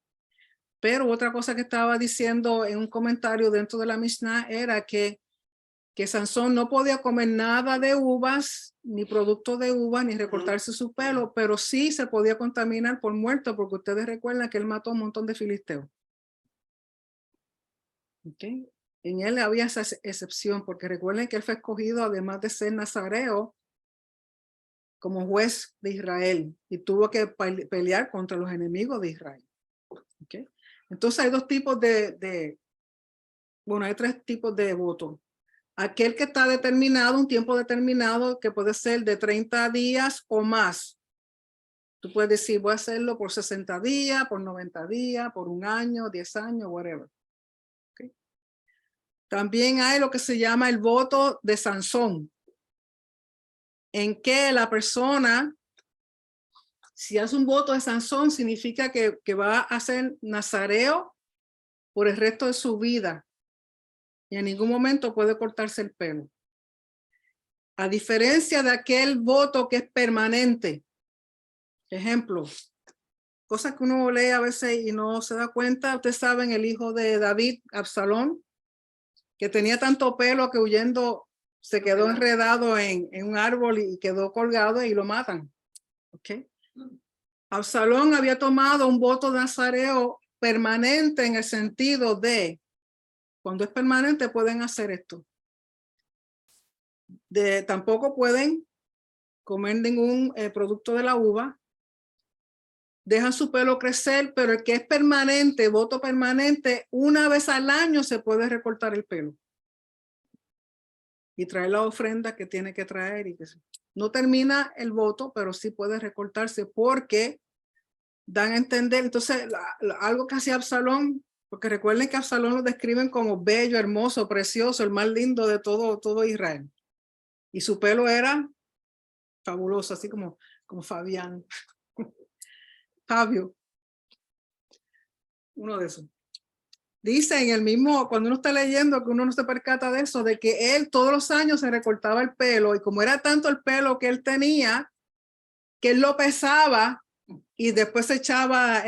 Pero otra cosa que estaba diciendo en un comentario dentro de la Mishnah era que Sansón no podía comer nada de uvas, ni producto de uvas, ni recortarse su pelo, pero sí se podía contaminar por muerto, porque ustedes recuerdan que él mató a un montón de filisteos. ¿Okay? En él había esa excepción, porque recuerden que él fue escogido, además de ser nazareo, como juez de Israel, y tuvo que pelear contra los enemigos de Israel. ¿Okay? Entonces hay dos tipos bueno, hay tres tipos de voto. Aquel que está determinado, un tiempo determinado, que puede ser de 30 días o más. Tú puedes decir, voy a hacerlo por 60 días, por 90 días, por un año, 10 años, whatever. ¿Okay? También hay lo que se llama el voto de Sansón, en que la persona, si hace un voto de Sansón, significa que va a ser nazareo por el resto de su vida. Y en ningún momento puede cortarse el pelo. A diferencia de aquel voto que es permanente. Ejemplo, cosas que uno lee a veces y no se da cuenta. Ustedes saben, el hijo de David, Absalón, que tenía tanto pelo que huyendo se quedó enredado en un árbol y quedó colgado y lo matan. ¿Okay? Absalón había tomado un voto nazareo permanente en el sentido de, cuando es permanente pueden hacer esto. Tampoco pueden comer ningún producto de la uva. Dejan su pelo crecer, pero el que es permanente, voto permanente, una vez al año se puede recortar el pelo. Y traer la ofrenda que tiene que traer. Y que no termina el voto, pero sí puede recortarse porque dan a entender. Entonces, algo que hacía Absalón, porque recuerden que Absalón lo describen como bello, hermoso, precioso, el más lindo de todo Israel. Y su pelo era fabuloso, así como Fabián. Fabio. Uno de esos. Dice en el mismo, cuando uno está leyendo, que uno no se percata de eso, de que él todos los años se recortaba el pelo, y como era tanto el pelo que él tenía, que él lo pesaba y después se echaba,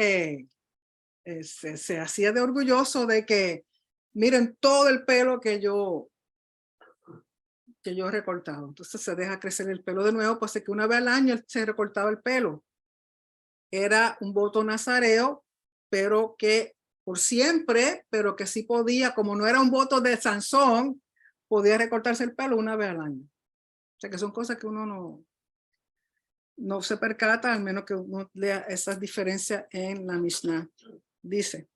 se hacía de orgulloso de que, miren todo el pelo que yo he recortado. Entonces se deja crecer el pelo de nuevo, pues es que una vez al año él se recortaba el pelo. Era un voto nazareo, pero que por siempre, pero que sí podía, como no era un voto de Sansón, podía recortarse el pelo una vez al año. O sea que son cosas que uno no se percata, al menos que uno lea esas diferencias en la Mishnah. Dice,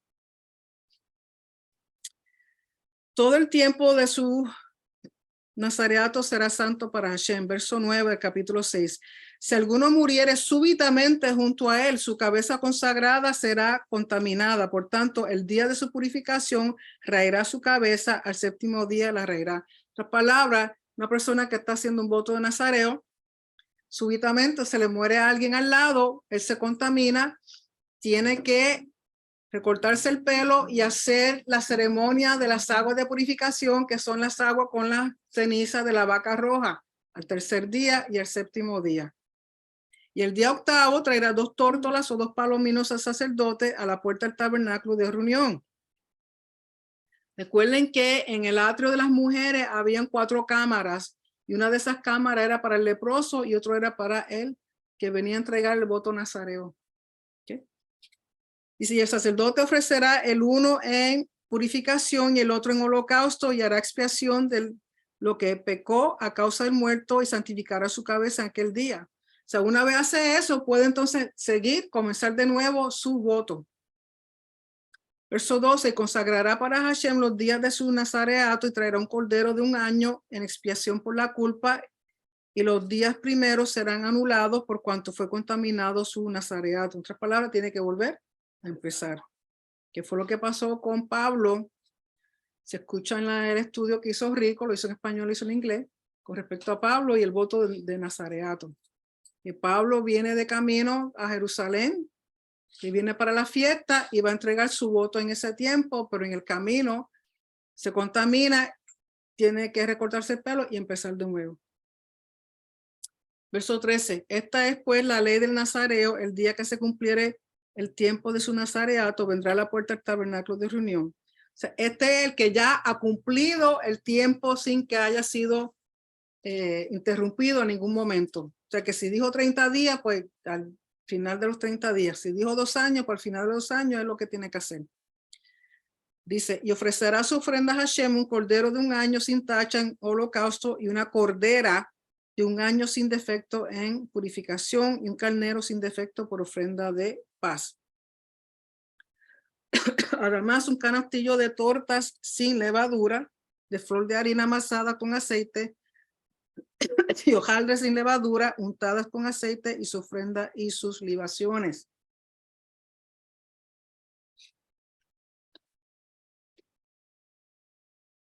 todo el tiempo de su nazareato será santo para Hashem. Verso 9 del capítulo 6. Si alguno muriere súbitamente junto a él, su cabeza consagrada será contaminada. Por tanto, el día de su purificación raerá su cabeza, al séptimo día la raerá. En otras palabras, una persona que está haciendo un voto de nazareo, súbitamente se le muere a alguien al lado, él se contamina, tiene que recortarse el pelo y hacer la ceremonia de las aguas de purificación, que son las aguas con la ceniza de la vaca roja, al tercer día y al séptimo día. Y el día octavo traerá 2 tórtolas o 2 palominos al sacerdote a la puerta del tabernáculo de reunión. Recuerden que en el atrio de las mujeres habían 4 cámaras, y una de esas cámaras era para el leproso y otro era para él que venía a entregar el voto nazareo. Y si el sacerdote ofrecerá el uno en purificación y el otro en holocausto, y hará expiación de lo que pecó a causa del muerto y santificará su cabeza en aquel día. O sea, una vez hace eso, puede entonces comenzar de nuevo su voto. Verso 12, consagrará para Hashem los días de su nazareato y traerá un cordero de 1 año en expiación por la culpa, y los días primeros serán anulados por cuanto fue contaminado su nazareato. En otras palabras, tiene que volver a empezar. ¿Qué fue lo que pasó con Pablo? Se escucha en el estudio que hizo Rico, lo hizo en español, lo hizo en inglés, con respecto a Pablo y el voto de nazareato. Y Pablo viene de camino a Jerusalén, y viene para la fiesta y va a entregar su voto en ese tiempo, pero en el camino se contamina, tiene que recortarse el pelo y empezar de nuevo. Verso 13, esta es pues la ley del nazareo, el día que se cumpliere el tiempo de su nazareato, vendrá a la puerta del tabernáculo de reunión. O sea, este es el que ya ha cumplido el tiempo sin que haya sido interrumpido en ningún momento. O sea, que si dijo 30 días, pues al final de los 30 días. Si dijo 2 años, pues al final de 2 años es lo que tiene que hacer. Dice, y ofrecerá su ofrenda a Hashem un cordero de 1 año sin tacha en holocausto, y una cordera de 1 año sin defecto en purificación, y un carnero sin defecto por ofrenda de paz. Además, un canastillo de tortas sin levadura, de flor de harina amasada con aceite, y hojaldres sin levadura, untadas con aceite, y su ofrenda y sus libaciones.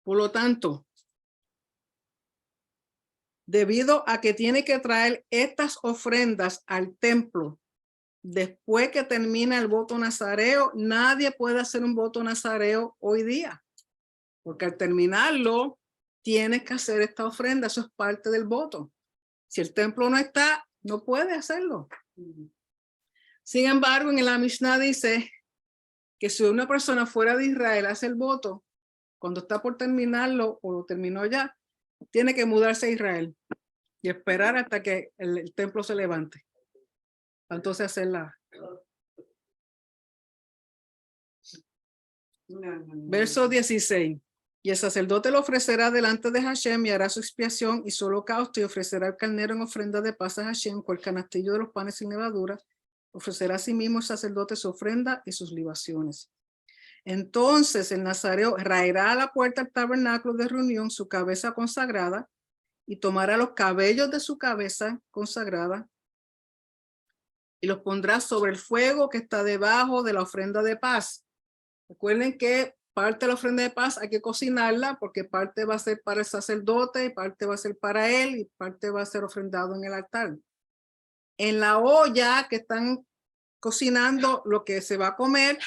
Por lo tanto, debido a que tiene que traer estas ofrendas al templo después que termina el voto nazareo, nadie puede hacer un voto nazareo hoy día, porque al terminarlo tienes que hacer esta ofrenda, eso es parte del voto. Si el templo no está, no puede hacerlo. Sin embargo, en la Mishnah dice que si una persona fuera de Israel hace el voto, cuando está por terminarlo o lo terminó ya, tiene que mudarse a Israel y esperar hasta que el templo se levante. Entonces hacerla. Verso 16. Y el sacerdote lo ofrecerá delante de Hashem y hará su expiación y su holocausto y ofrecerá el carnero en ofrenda de paz a Hashem con el canastillo de los panes sin levadura. Ofrecerá a sí mismo el sacerdote su ofrenda y sus libaciones. Entonces el nazareo raerá a la puerta del tabernáculo de reunión su cabeza consagrada y tomará los cabellos de su cabeza consagrada y los pondrá sobre el fuego que está debajo de la ofrenda de paz. Recuerden que parte de la ofrenda de paz hay que cocinarla porque parte va a ser para el sacerdote y parte va a ser para él y parte va a ser ofrendado en el altar. En la olla que están cocinando lo que se va a comer,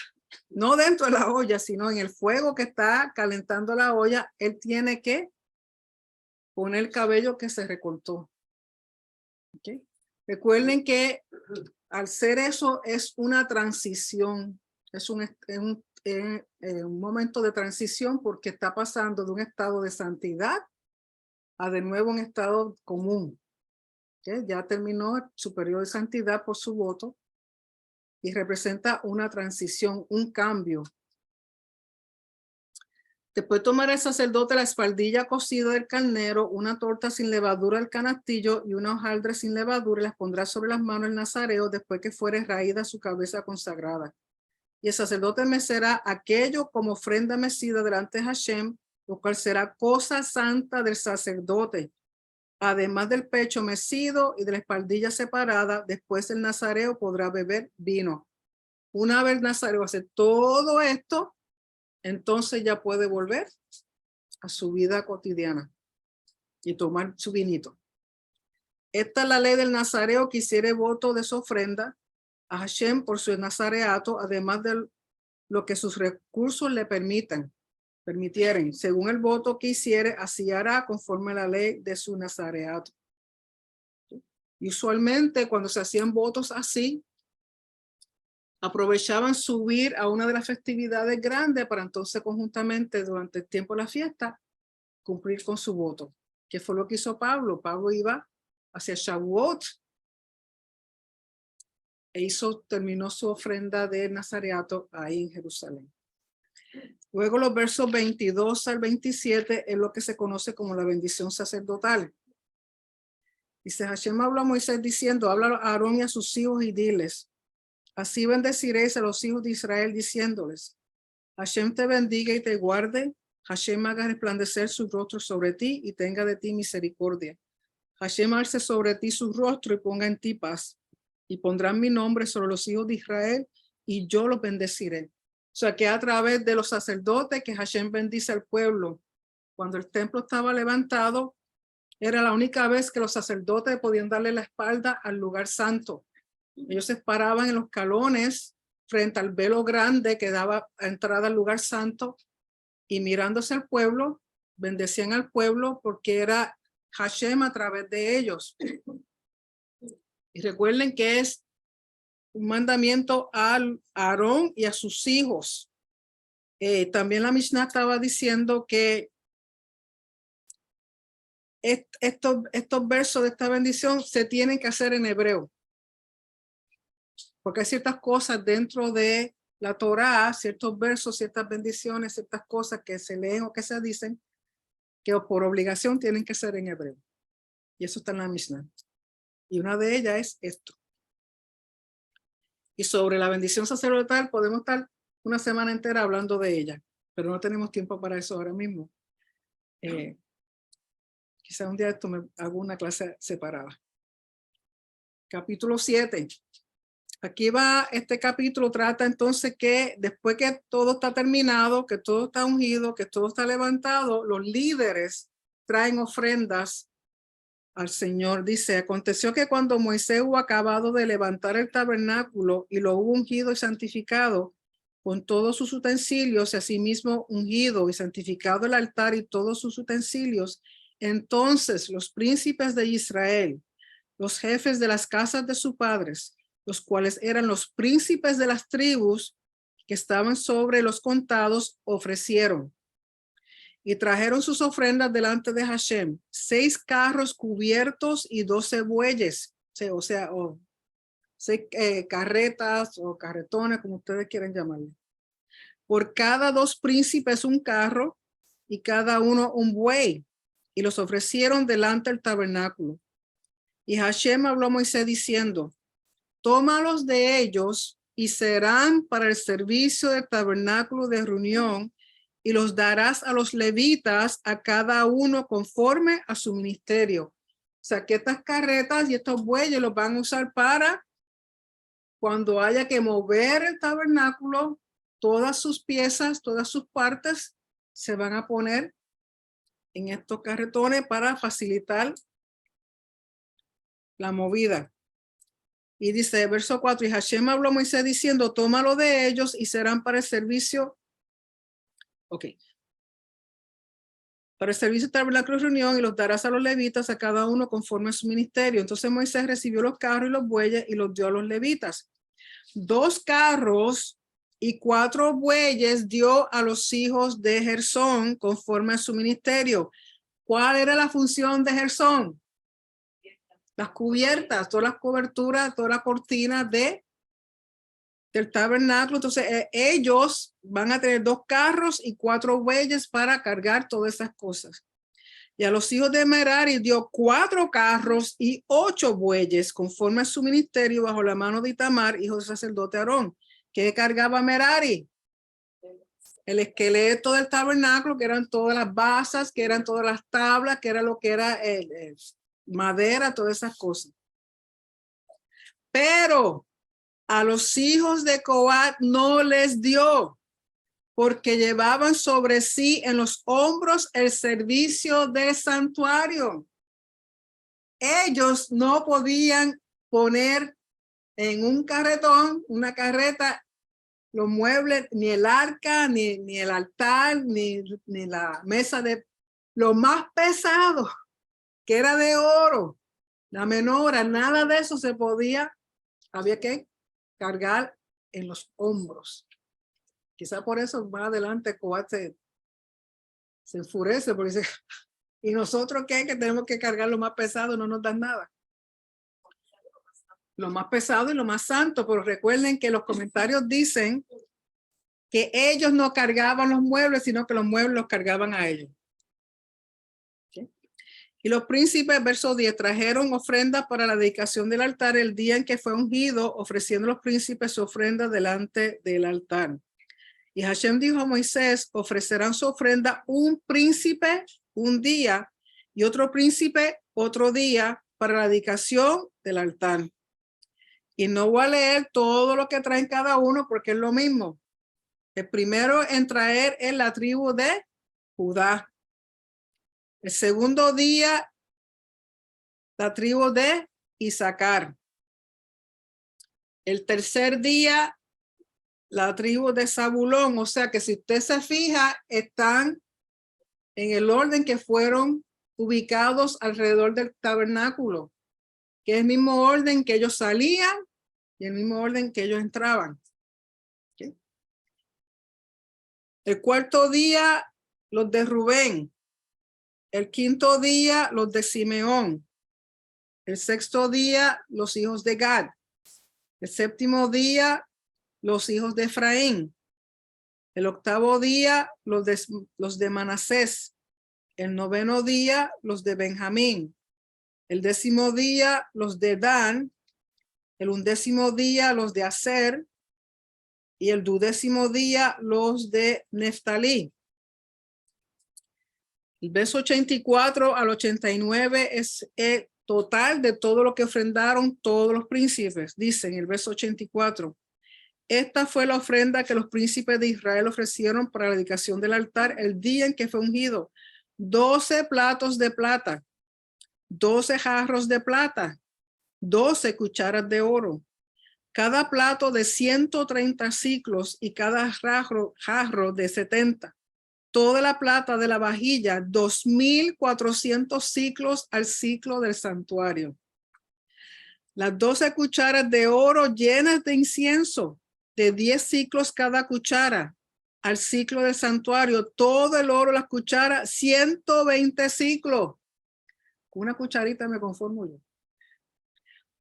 no dentro de la olla, sino en el fuego que está calentando la olla, él tiene que poner el cabello que se recortó. ¿Okay? Recuerden que al ser eso es una transición, es un momento de transición porque está pasando de un estado de santidad a de nuevo un estado común. ¿Okay? Ya terminó su periodo de santidad por su voto y representa una transición, un cambio. Después tomará el sacerdote la espaldilla cocida del carnero, una torta sin levadura del canastillo y una hojaldre sin levadura y las pondrá sobre las manos del nazareo después que fuere raída su cabeza consagrada. Y el sacerdote mecerá aquello como ofrenda mecida delante de Hashem, lo cual será cosa santa del sacerdote. Además del pecho mecido y de la espaldilla separada, después el nazareo podrá beber vino. Una vez el nazareo hace todo esto, entonces ya puede volver a su vida cotidiana y tomar su vinito. Esta es la ley del nazareo que hiciere voto de su ofrenda a Hashem por su nazareato, además de lo que sus recursos le permitieren, según el voto que hiciere, así hará conforme a la ley de su nazareato. Y usualmente cuando se hacían votos así, aprovechaban subir a una de las festividades grandes para entonces conjuntamente durante el tiempo de la fiesta cumplir con su voto, que fue lo que hizo Pablo. Pablo iba hacia Shavuot e terminó su ofrenda de nazareato ahí en Jerusalén. Luego los versos 22 al 27 es lo que se conoce como la bendición sacerdotal. Dice, Hashem habló a Moisés diciendo, habla a Aarón y a sus hijos y diles, así bendeciréis a los hijos de Israel diciéndoles, Hashem te bendiga y te guarde, Hashem haga resplandecer su rostro sobre ti y tenga de ti misericordia. Hashem alce sobre ti su rostro y ponga en ti paz. Y pondrán mi nombre sobre los hijos de Israel y yo los bendeciré. O sea que a través de los sacerdotes que Hashem bendice al pueblo. Cuando el templo estaba levantado, era la única vez que los sacerdotes podían darle la espalda al lugar santo. Ellos se paraban en los escalones frente al velo grande que daba entrada al lugar santo y mirándose al pueblo, bendecían al pueblo porque era Hashem a través de ellos. Y recuerden que es un mandamiento a Aarón y a sus hijos. También la Mishnah estaba diciendo que estos versos de esta bendición se tienen que hacer en hebreo. Porque hay ciertas cosas dentro de la Torá, ciertos versos, ciertas bendiciones, ciertas cosas que se leen o que se dicen que por obligación tienen que ser en hebreo. Y eso está en la Mishnah. Y una de ellas es esto. Y sobre la bendición sacerdotal podemos estar una semana entera hablando de ella, pero no tenemos tiempo para eso ahora mismo. Quizá un día esto me hago una clase separada. Capítulo 7. Aquí va, este capítulo trata entonces que después que todo está terminado, que todo está ungido, que todo está levantado, los líderes traen ofrendas al Señor. Dice, aconteció que cuando Moisés hubo acabado de levantar el tabernáculo y lo hubo ungido y santificado, con todos sus utensilios, y asimismo ungido y santificado el altar y todos sus utensilios, entonces los príncipes de Israel, los jefes de las casas de sus padres, los cuales eran los príncipes de las tribus que estaban sobre los contados, ofrecieron y trajeron sus ofrendas delante de Hashem, 6 carros cubiertos y 12 bueyes, o sea, 6 carretas o carretones, como ustedes quieran llamarle. Por cada 2 príncipes un carro y cada uno un buey, y los ofrecieron delante del tabernáculo. Y Hashem habló a Moisés diciendo, tómalos de ellos y serán para el servicio del tabernáculo de reunión, y los darás a los levitas, a cada uno conforme a su ministerio. O sea, que estas carretas y estos bueyes los van a usar para cuando haya que mover el tabernáculo, todas sus piezas, todas sus partes se van a poner en estos carretones para facilitar la movida. Y dice, verso 4, y Hashem habló a Moisés diciendo, tómalo de ellos y serán para el servicio. Ok. Para el servicio del tabernáculo de reunión, y los darás a los levitas, a cada uno conforme a su ministerio. Entonces Moisés recibió los carros y los bueyes y los dio a los levitas. 2 carros y 4 bueyes dio a los hijos de Gersón conforme a su ministerio. ¿Cuál era la función de Gersón? Las cubiertas, todas las coberturas, toda la cortina del tabernáculo. Entonces ellos van a tener 2 carros y 4 bueyes para cargar todas esas cosas. Y a los hijos de Merari dio 4 carros y 8 bueyes conforme a su ministerio bajo la mano de Itamar, hijo del sacerdote Aarón. ¿Qué cargaba Merari? El esqueleto del tabernáculo, que eran todas las basas, que eran todas las tablas, que era lo que era madera, todas esas cosas. Pero a los hijos de Coat no les dio, porque llevaban sobre sí en los hombros el servicio del santuario. Ellos no podían poner en un carretón, una carreta, los muebles, ni el arca, ni el altar, ni la mesa de lo más pesado, que era de oro, la menora, nada de eso se podía, había que cargar en los hombros. Quizá por eso más adelante Coat se enfurece, porque dice, ¿y nosotros qué? Que tenemos que cargar lo más pesado, no nos dan nada. Lo más pesado y lo más santo, pero recuerden que los comentarios dicen que ellos no cargaban los muebles, sino que los muebles los cargaban a ellos. ¿Sí? Y los príncipes, verso 10, trajeron ofrendas para la dedicación del altar el día en que fue ungido, ofreciendo los príncipes su ofrenda delante del altar. Y Hashem dijo a Moisés, ofrecerán su ofrenda un príncipe un día y otro príncipe otro día para la dedicación del altar. Y no voy a leer todo lo que traen cada uno porque es lo mismo. El primero en traer es la tribu de Judá. El segundo día, la tribu de Isaacar. El tercer día, la tribu de Zabulón. O sea que si usted se fija, están en el orden que fueron ubicados alrededor del tabernáculo, que es el mismo orden que ellos salían y el mismo orden que ellos entraban. ¿Okay? El cuarto día, los de Rubén. El quinto día, los de Simeón. El sexto día, los hijos de Gad. El séptimo día, los hijos de Efraín. El octavo día, los de Manasés. El noveno día, los de Benjamín. El décimo día, los de Dan. El undécimo día, los de Aser. Y el duodécimo día, los de Neftalí. El verso 84 al 89 es el total de todo lo que ofrendaron todos los príncipes. Dice en el verso 84, esta fue la ofrenda que los príncipes de Israel ofrecieron para la dedicación del altar el día en que fue ungido. 12 platos de plata, 12 jarros de plata, 12 cucharas de oro, cada plato de 130 siclos y cada jarro de 70. Toda la plata de la vajilla, 2.400 siclos al ciclo del santuario. Las 12 cucharas de oro llenas de incienso, de 10 ciclos cada cuchara, al ciclo del santuario. Todo el oro, las cucharas, 120 ciclos. Una cucharita me conformo yo.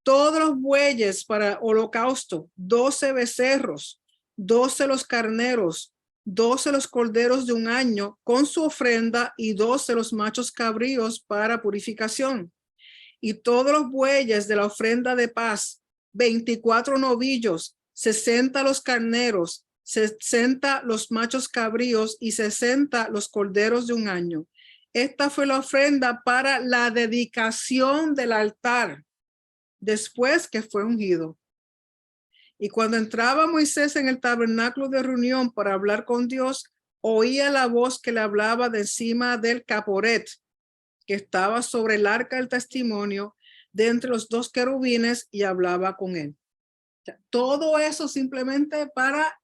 Todos los bueyes para holocausto, 12 becerros, 12 los carneros, 12 los corderos de un año con su ofrenda y 12 los machos cabríos para purificación. Y todos los bueyes de la ofrenda de paz, 24 novillos, 60 los carneros, 60 los machos cabríos y 60 los corderos de un año. Esta fue la ofrenda para la dedicación del altar después que fue ungido. Y cuando entraba Moisés en el tabernáculo de reunión para hablar con Dios, oía la voz que le hablaba de encima del caporet, que estaba sobre el arca del testimonio, de entre los dos querubines, y hablaba con él. O sea, todo eso simplemente para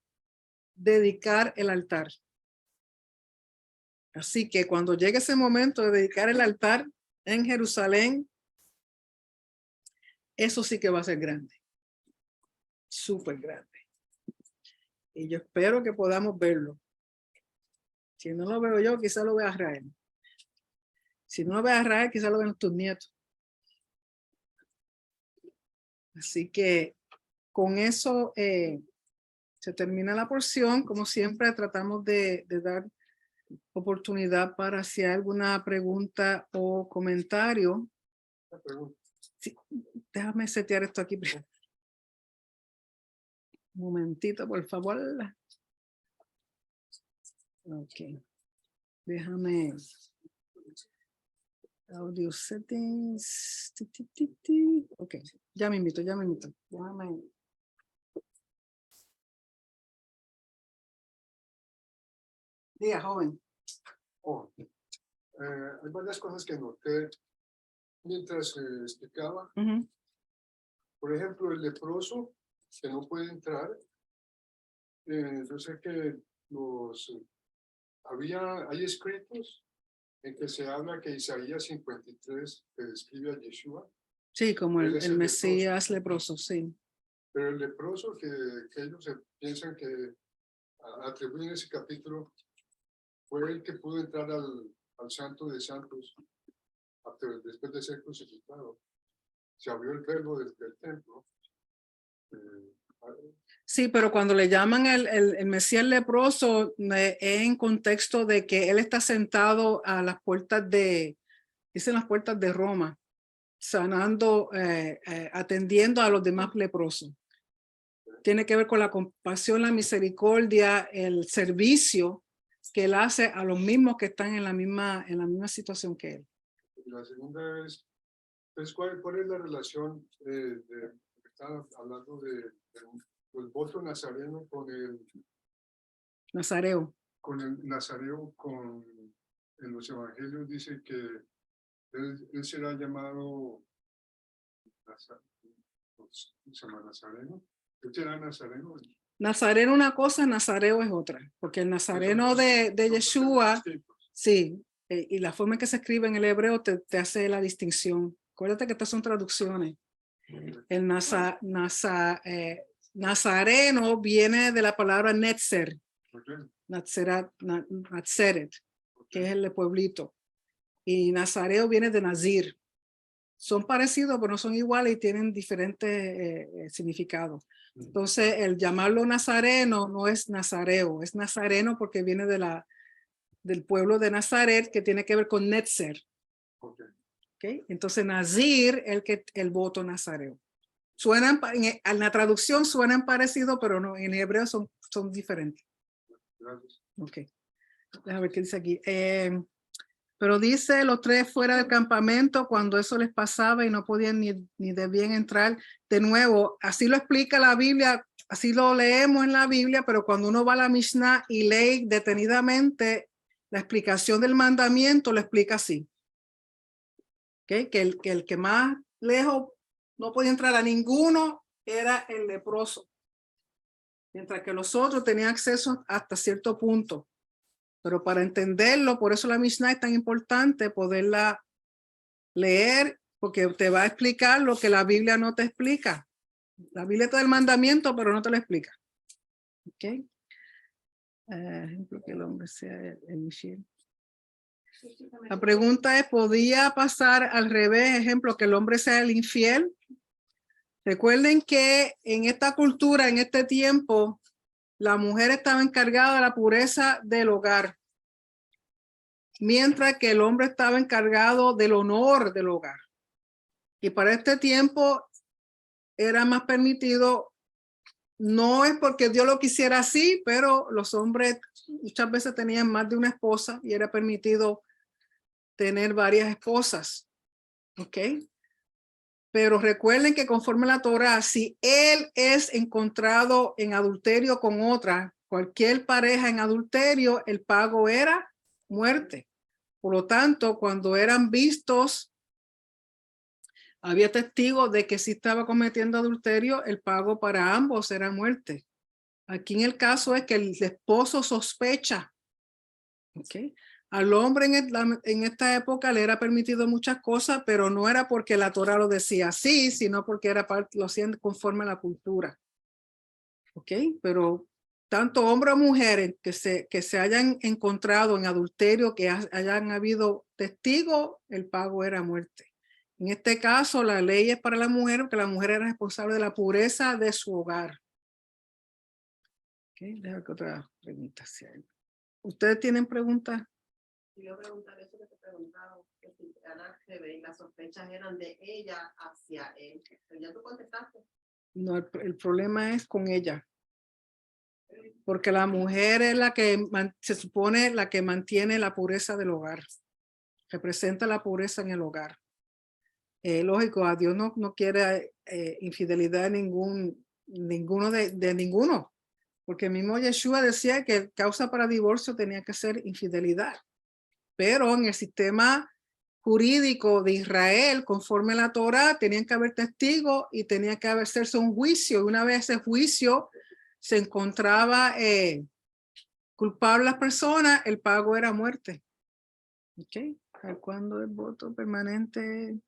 dedicar el altar. Así que cuando llegue ese momento de dedicar el altar en Jerusalén, eso sí que va a ser grande. Súper grande. Y yo espero que podamos verlo. Si no lo veo yo, quizá lo vea Israel. Si no lo ve a Israel, quizá lo vean tus nietos. Así que con eso se termina la porción. Como siempre, tratamos de dar oportunidad para si hay alguna pregunta o comentario. Sí, déjame setear esto aquí. Un momentito, por favor. Ok. Déjame. Audio settings. Ok, ya me invito. Déjame. Diga, joven. Hay varias cosas que noté mientras explicaba. Por ejemplo, el leproso que no puede entrar. Yo sé que hay escritos en que se habla que Isaías 53 que describe a Yeshua. Sí, como el Mesías leproso, sí. Pero el leproso que ellos piensan que atribuyen ese capítulo fue el que pudo entrar al Santo de Santos después de ser crucificado. Se abrió el velo del templo. Sí, pero cuando le llaman el Mesías leproso, en contexto de que él está sentado a las puertas dicen las puertas de Roma, sanando, atendiendo a los demás leprosos. Tiene que ver con la compasión, la misericordia, el servicio que él hace a los mismos que están en la misma situación que él. Y la segunda es, pues, ¿cuál es la relación están hablando del voto nazareno con el Nazareo? Con el nazareo, en los evangelios dice que él será llamado nazareno. ¿Él será nazareno? Nazareno una cosa, nazareo es otra, porque el nazareno de Yeshua, sí, y la forma en que se escribe en el hebreo te hace la distinción. Acuérdate que estas son traducciones. El nazareno viene de la palabra netzer, Natzeret, que es el pueblito, y nazareo viene de nazir. Son parecidos, pero no son iguales y tienen diferentes significados. Entonces, el llamarlo nazareno no es nazareo, es nazareno porque viene del pueblo de Nazaret, que tiene que ver con netzer. Okay. Entonces, nazir, el voto nazareo. Suenan, en la traducción suenan parecidos, pero no, en hebreo son diferentes. Ok. Déjame ver qué dice aquí. Pero dice los tres fuera del campamento cuando eso les pasaba y no podían ni debían entrar. De nuevo, así lo explica la Biblia, así lo leemos en la Biblia, pero cuando uno va a la Mishnah y lee detenidamente la explicación del mandamiento, lo explica así. ¿Okay? Que el que más lejos no podía entrar a ninguno era el leproso, mientras que los otros tenían acceso hasta cierto punto. Pero para entenderlo, por eso la Mishnah es tan importante poderla leer, porque te va a explicar lo que la Biblia no te explica. La Biblia te da el mandamiento, pero no te lo explica. ¿Ok? Ejemplo, que el hombre sea el infiel. La pregunta es, ¿podía pasar al revés? Ejemplo, que el hombre sea el infiel. Recuerden que en esta cultura, en este tiempo, la mujer estaba encargada de la pureza del hogar, mientras que el hombre estaba encargado del honor del hogar. Y para este tiempo era más permitido, no es porque Dios lo quisiera así, pero los hombres muchas veces tenían más de una esposa y era permitido tener varias esposas. ¿Ok? Pero recuerden que conforme a la Torá, si él es encontrado en adulterio con otra, cualquier pareja en adulterio, el pago era muerte. Por lo tanto, cuando eran vistos, había testigos de que si estaba cometiendo adulterio, el pago para ambos era muerte. Aquí en el caso es que el esposo sospecha. ¿Okay? Al hombre en esta época le era permitido muchas cosas, pero no era porque la Torá lo decía así, sino porque era lo hacían conforme a la cultura. ¿Ok? Pero tanto hombre o mujer que se hayan encontrado en adulterio, que hayan habido testigos, el pago era muerte. En este caso, la ley es para la mujer, porque la mujer era responsable de la pureza de su hogar. ¿Ok? Déjame que otra pregunta sea. ¿Ustedes tienen preguntas? Yo preguntar eso que te preguntaba, que si las sospechas eran de ella hacia él. Pero ya tú contestaste. No, el problema es con ella. Porque la mujer es la que se supone la que mantiene la pureza del hogar. Representa la pureza en el hogar. Lógico, a Dios no quiere infidelidad de ninguno. Porque mismo Yeshua decía que causa para divorcio tenía que ser infidelidad. Pero en el sistema jurídico de Israel, conforme a la Torá, tenían que haber testigos y tenía que hacerse un juicio. Y una vez ese juicio se encontraba culpable las personas, el pago era muerte. ¿Ok? ¿Cuándo el voto permanente?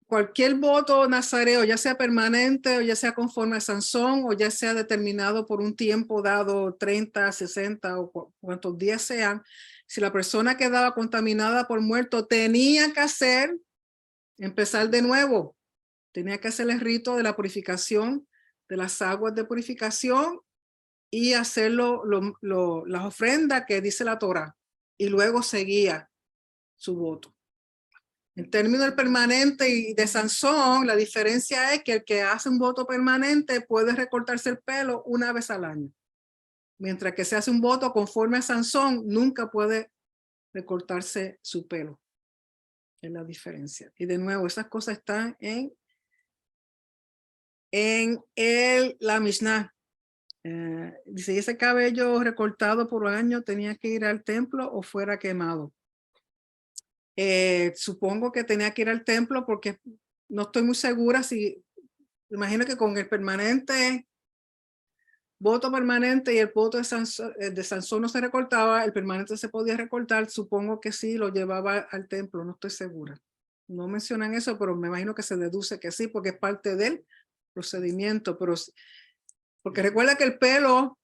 Cualquier voto nazareo, ya sea permanente o ya sea conforme a Sansón o ya sea determinado por un tiempo dado, 30, 60 o cuantos días sean, si la persona quedaba contaminada por muerto, tenía que empezar de nuevo. Tenía que hacer el rito de la purificación, de las aguas de purificación y hacer las ofrendas que dice la Torá. Y luego seguía su voto. En términos del permanente y de Sansón, la diferencia es que el que hace un voto permanente puede recortarse el pelo una vez al año. Mientras que se hace un voto conforme a Sansón, nunca puede recortarse su pelo. Es la diferencia. Y de nuevo, esas cosas están en la Mishnah. Dice, ese cabello recortado por un año tenía que ir al templo o fuera quemado. Supongo que tenía que ir al templo porque no estoy muy segura si, imagino que con el permanente, voto permanente y el voto de Sansón no se recortaba, el permanente se podía recortar, supongo que sí, lo llevaba al templo, no estoy segura. No mencionan eso, pero me imagino que se deduce que sí, porque es parte del procedimiento, pero porque recuerda que el pelo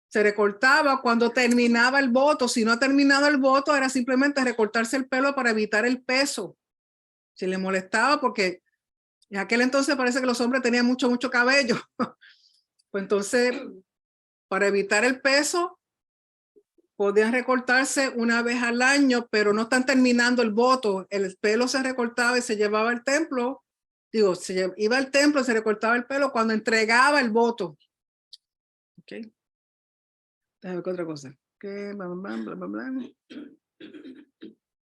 se recortaba cuando terminaba el voto. Si no ha terminado el voto, era simplemente recortarse el pelo para evitar el peso. Si le molestaba, porque en aquel entonces parece que los hombres tenían mucho cabello. Pues entonces, para evitar el peso, podían recortarse una vez al año, pero no están terminando el voto. El pelo se recortaba y se llevaba al templo. Digo, se iba al templo y se recortaba el pelo cuando entregaba el voto. ¿Ok? Déjame ver otra cosa. ¿Qué? Bla, bla, bla, bla, bla.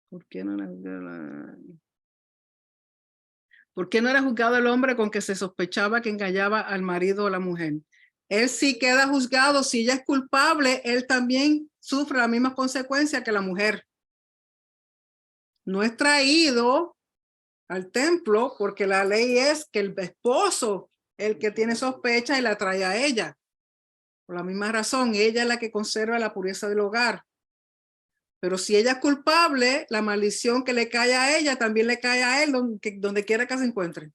¿Por qué no era juzgado el hombre con que se sospechaba que engañaba al marido o la mujer? Él sí queda juzgado. Si ella es culpable, él también sufre las mismas consecuencias que la mujer. No es traído al templo, porque la ley es que el esposo el que tiene sospecha y la trae a ella. Por la misma razón, ella es la que conserva la pureza del hogar. Pero si ella es culpable, la maldición que le cae a ella también le cae a él donde quiera que se encuentre.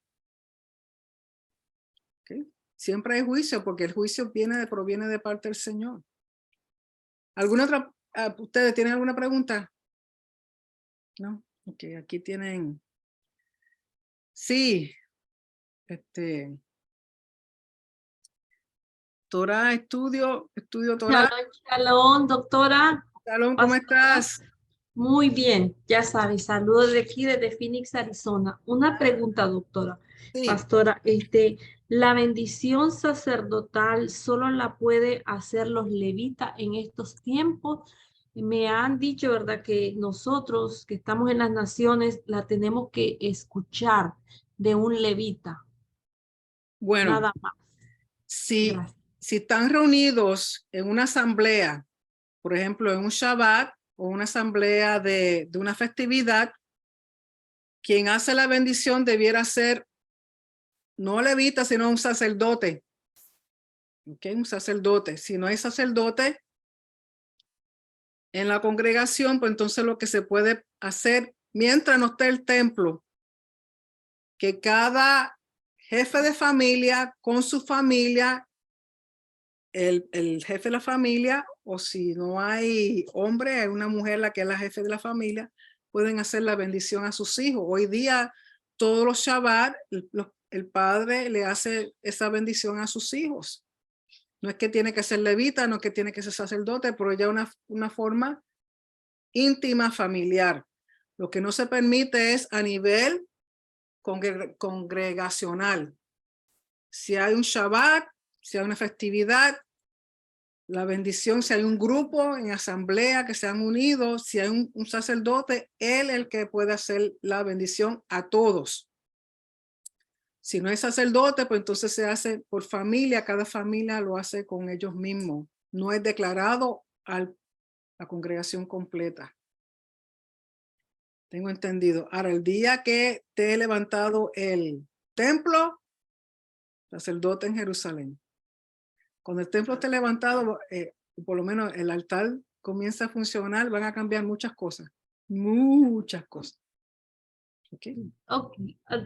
¿Okay? Siempre hay juicio, porque el juicio proviene de parte del Señor. ¿Alguna otra? ¿Ustedes tienen alguna pregunta? No. Ok, aquí tienen. Sí. Torah, estudio Torah. Shalom, shalom, doctora. Shalom, ¿cómo Pastora. estás? Muy bien, ya sabes, saludos de aquí desde Phoenix, Arizona. Una pregunta, doctora. Sí. Pastora, la bendición sacerdotal solo la puede hacer los levitas en estos tiempos. Me han dicho, ¿verdad?, que nosotros que estamos en las naciones la tenemos que escuchar de un levita. Bueno, Nada más. si Gracias. están reunidos en una asamblea, por ejemplo, en un Shabbat o una asamblea de una festividad, quien hace la bendición debiera ser no levita, sino un sacerdote. ¿Ok? Un sacerdote. Si no hay sacerdote en la congregación, pues entonces lo que se puede hacer mientras no esté el templo, que cada jefe de familia con su familia, el jefe de la familia, o si no hay hombre, hay una mujer la que es la jefe de la familia, pueden hacer la bendición a sus hijos. Hoy día, todos los Shabbat, el padre le hace esa bendición a sus hijos. No es que tiene que ser levita, no es que tiene que ser sacerdote, pero ya una forma íntima, familiar. Lo que no se permite es a nivel congregacional. Si hay un Shabbat, si hay una festividad, la bendición, si hay un grupo en asamblea que se han unido, si hay un sacerdote, él es el que puede hacer la bendición a todos. Si no hay sacerdote, pues entonces se hace por familia, cada familia lo hace con ellos mismos. No es declarado a la congregación completa. Tengo entendido. Ahora, el día que te he levantado el templo, sacerdote en Jerusalén. Cuando el templo esté levantado, por lo menos el altar comienza a funcionar, van a cambiar muchas cosas. Muchas cosas. ¿Okay? Ok,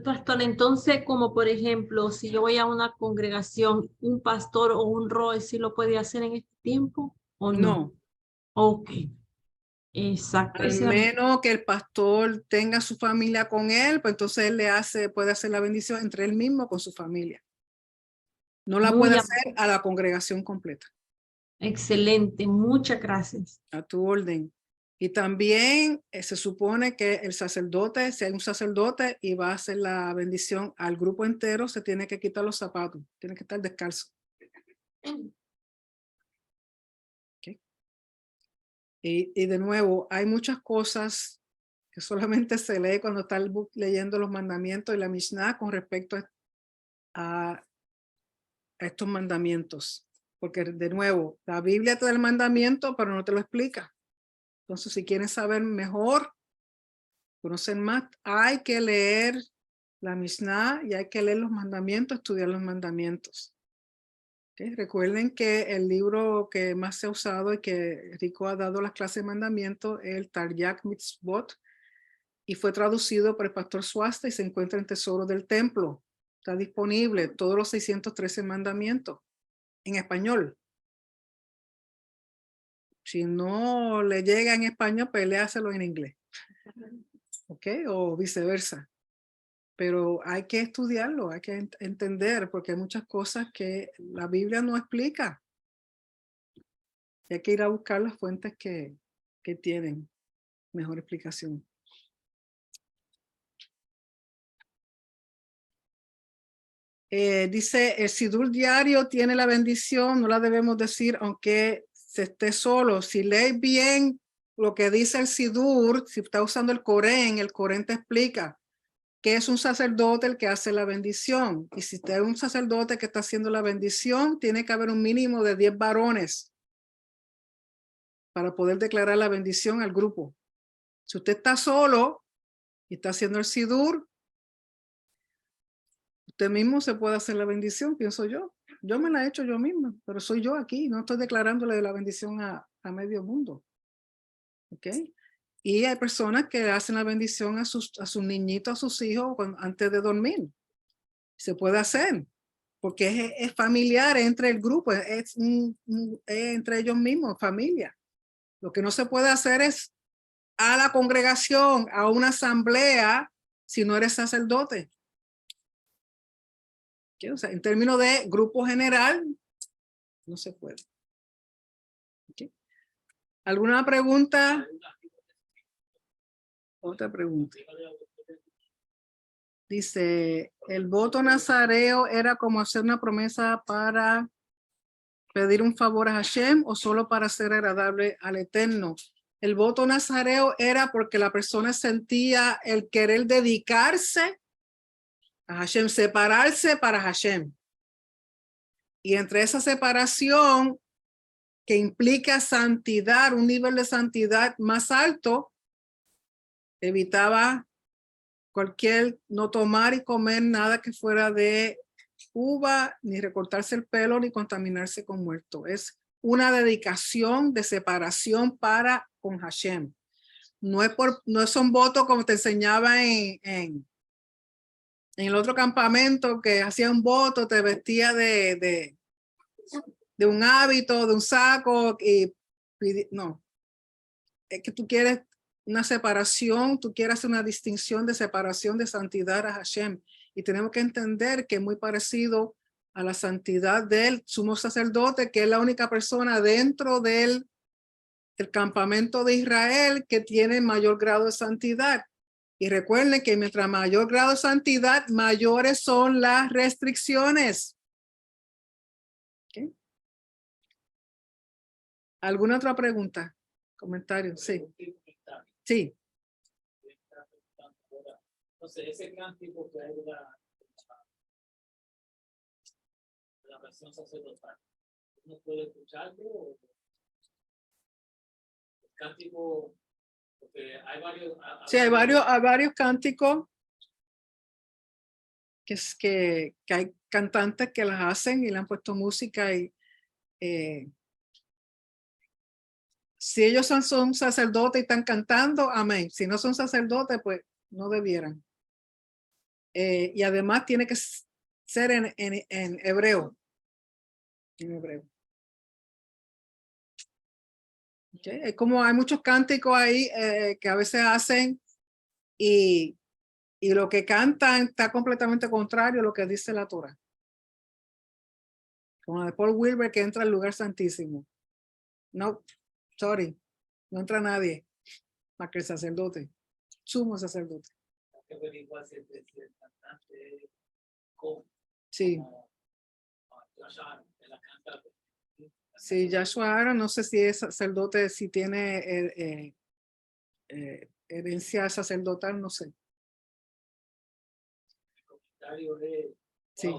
pastor, entonces, como por ejemplo, si yo voy a una congregación, un pastor o un ROE, ¿sí lo puede hacer en este tiempo o no? No. Ok, exacto. Al menos que el pastor tenga su familia con él, pues entonces él puede hacer la bendición entre él mismo con su familia. No la puede hacer a la congregación completa. Excelente, muchas gracias. A tu orden. Y también se supone que el sacerdote, si hay un sacerdote y va a hacer la bendición al grupo entero, se tiene que quitar los zapatos, tiene que estar descalzo. Okay. Y de nuevo, hay muchas cosas que solamente se lee cuando está leyendo los mandamientos y la Mishnah con respecto a estos mandamientos. Porque de nuevo, la Biblia te da el mandamiento, pero no te lo explica. Entonces, si quieren saber mejor, conocer más, hay que leer la Mishnah y hay que leer los mandamientos, estudiar los mandamientos. ¿Okay? Recuerden que el libro que más se ha usado y que Rico ha dado las clases de mandamientos es el Taryag Mitzvot y fue traducido por el pastor Swasta y se encuentra en Tesoro del Templo. Está disponible todos los 613 mandamientos en español. Si no le llega en español, pues léaselo en inglés. ¿Ok? O viceversa. Pero hay que estudiarlo, hay que entender, porque hay muchas cosas que la Biblia no explica. Y hay que ir a buscar las fuentes que tienen mejor explicación. Dice, el sidur diario tiene la bendición, no la debemos decir aunque se esté solo. Si lees bien lo que dice el sidur, si está usando el Corén te explica que es un sacerdote el que hace la bendición. Y si usted es un sacerdote que está haciendo la bendición, tiene que haber un mínimo de 10 varones para poder declarar la bendición al grupo. Si usted está solo y está haciendo el sidur, Usted mismo se puede hacer la bendición, pienso yo. Yo me la he hecho yo misma, pero soy yo aquí, no estoy declarándole la bendición a medio mundo. ¿Ok? Y hay personas que hacen la bendición a sus niñitos, a sus hijos antes de dormir. Se puede hacer, porque es familiar entre el grupo, es entre ellos mismos, familia. Lo que no se puede hacer es a la congregación, a una asamblea, si no eres sacerdote. ¿Qué? O sea, en términos de grupo general, no se puede. ¿Okay? ¿Alguna pregunta? Otra pregunta. Dice, ¿el voto nazareo era como hacer una promesa para pedir un favor a Hashem o solo para ser agradable al Eterno? El voto nazareo era porque la persona sentía el querer dedicarse a Hashem, separarse para Hashem. Y entre esa separación que implica santidad, un nivel de santidad más alto, evitaba no tomar y comer nada que fuera de uva, ni recortarse el pelo, ni contaminarse con muerto. Es una dedicación de separación para con Hashem. No es un voto como te enseñaba en el otro campamento, que hacía un voto, te vestía de un hábito, de un saco, no. Es que tú quieres una separación, tú quieres una distinción de separación de santidad a Hashem. Y tenemos que entender que es muy parecido a la santidad del sumo sacerdote, que es la única persona dentro del campamento de Israel que tiene mayor grado de santidad. Y recuerden que mientras mayor grado de santidad, mayores son las restricciones. ¿Okay? ¿Alguna otra pregunta? ¿Comentario? Sí. Sí. Entonces, ese cántico que hay de la versión sacerdotal, ¿uno puede escucharlo? El cántico, porque hay varios. Sí, hay varios cánticos que hay cantantes que las hacen y le han puesto música y si ellos son sacerdotes y están cantando, amén. Si no son sacerdotes, pues no debieran. Y además tiene que ser en hebreo. En hebreo. Okay. Es como hay muchos cánticos ahí que a veces hacen y lo que cantan está completamente contrario a lo que dice la Torah. Como de Paul Wilbur que entra al lugar santísimo. No, sorry, no entra nadie más que el sacerdote, sumo sacerdote. Sí. Sí, Joshua Aaron, no sé si es sacerdote, si tiene herencia sacerdotal, no sé. El comentario de sí.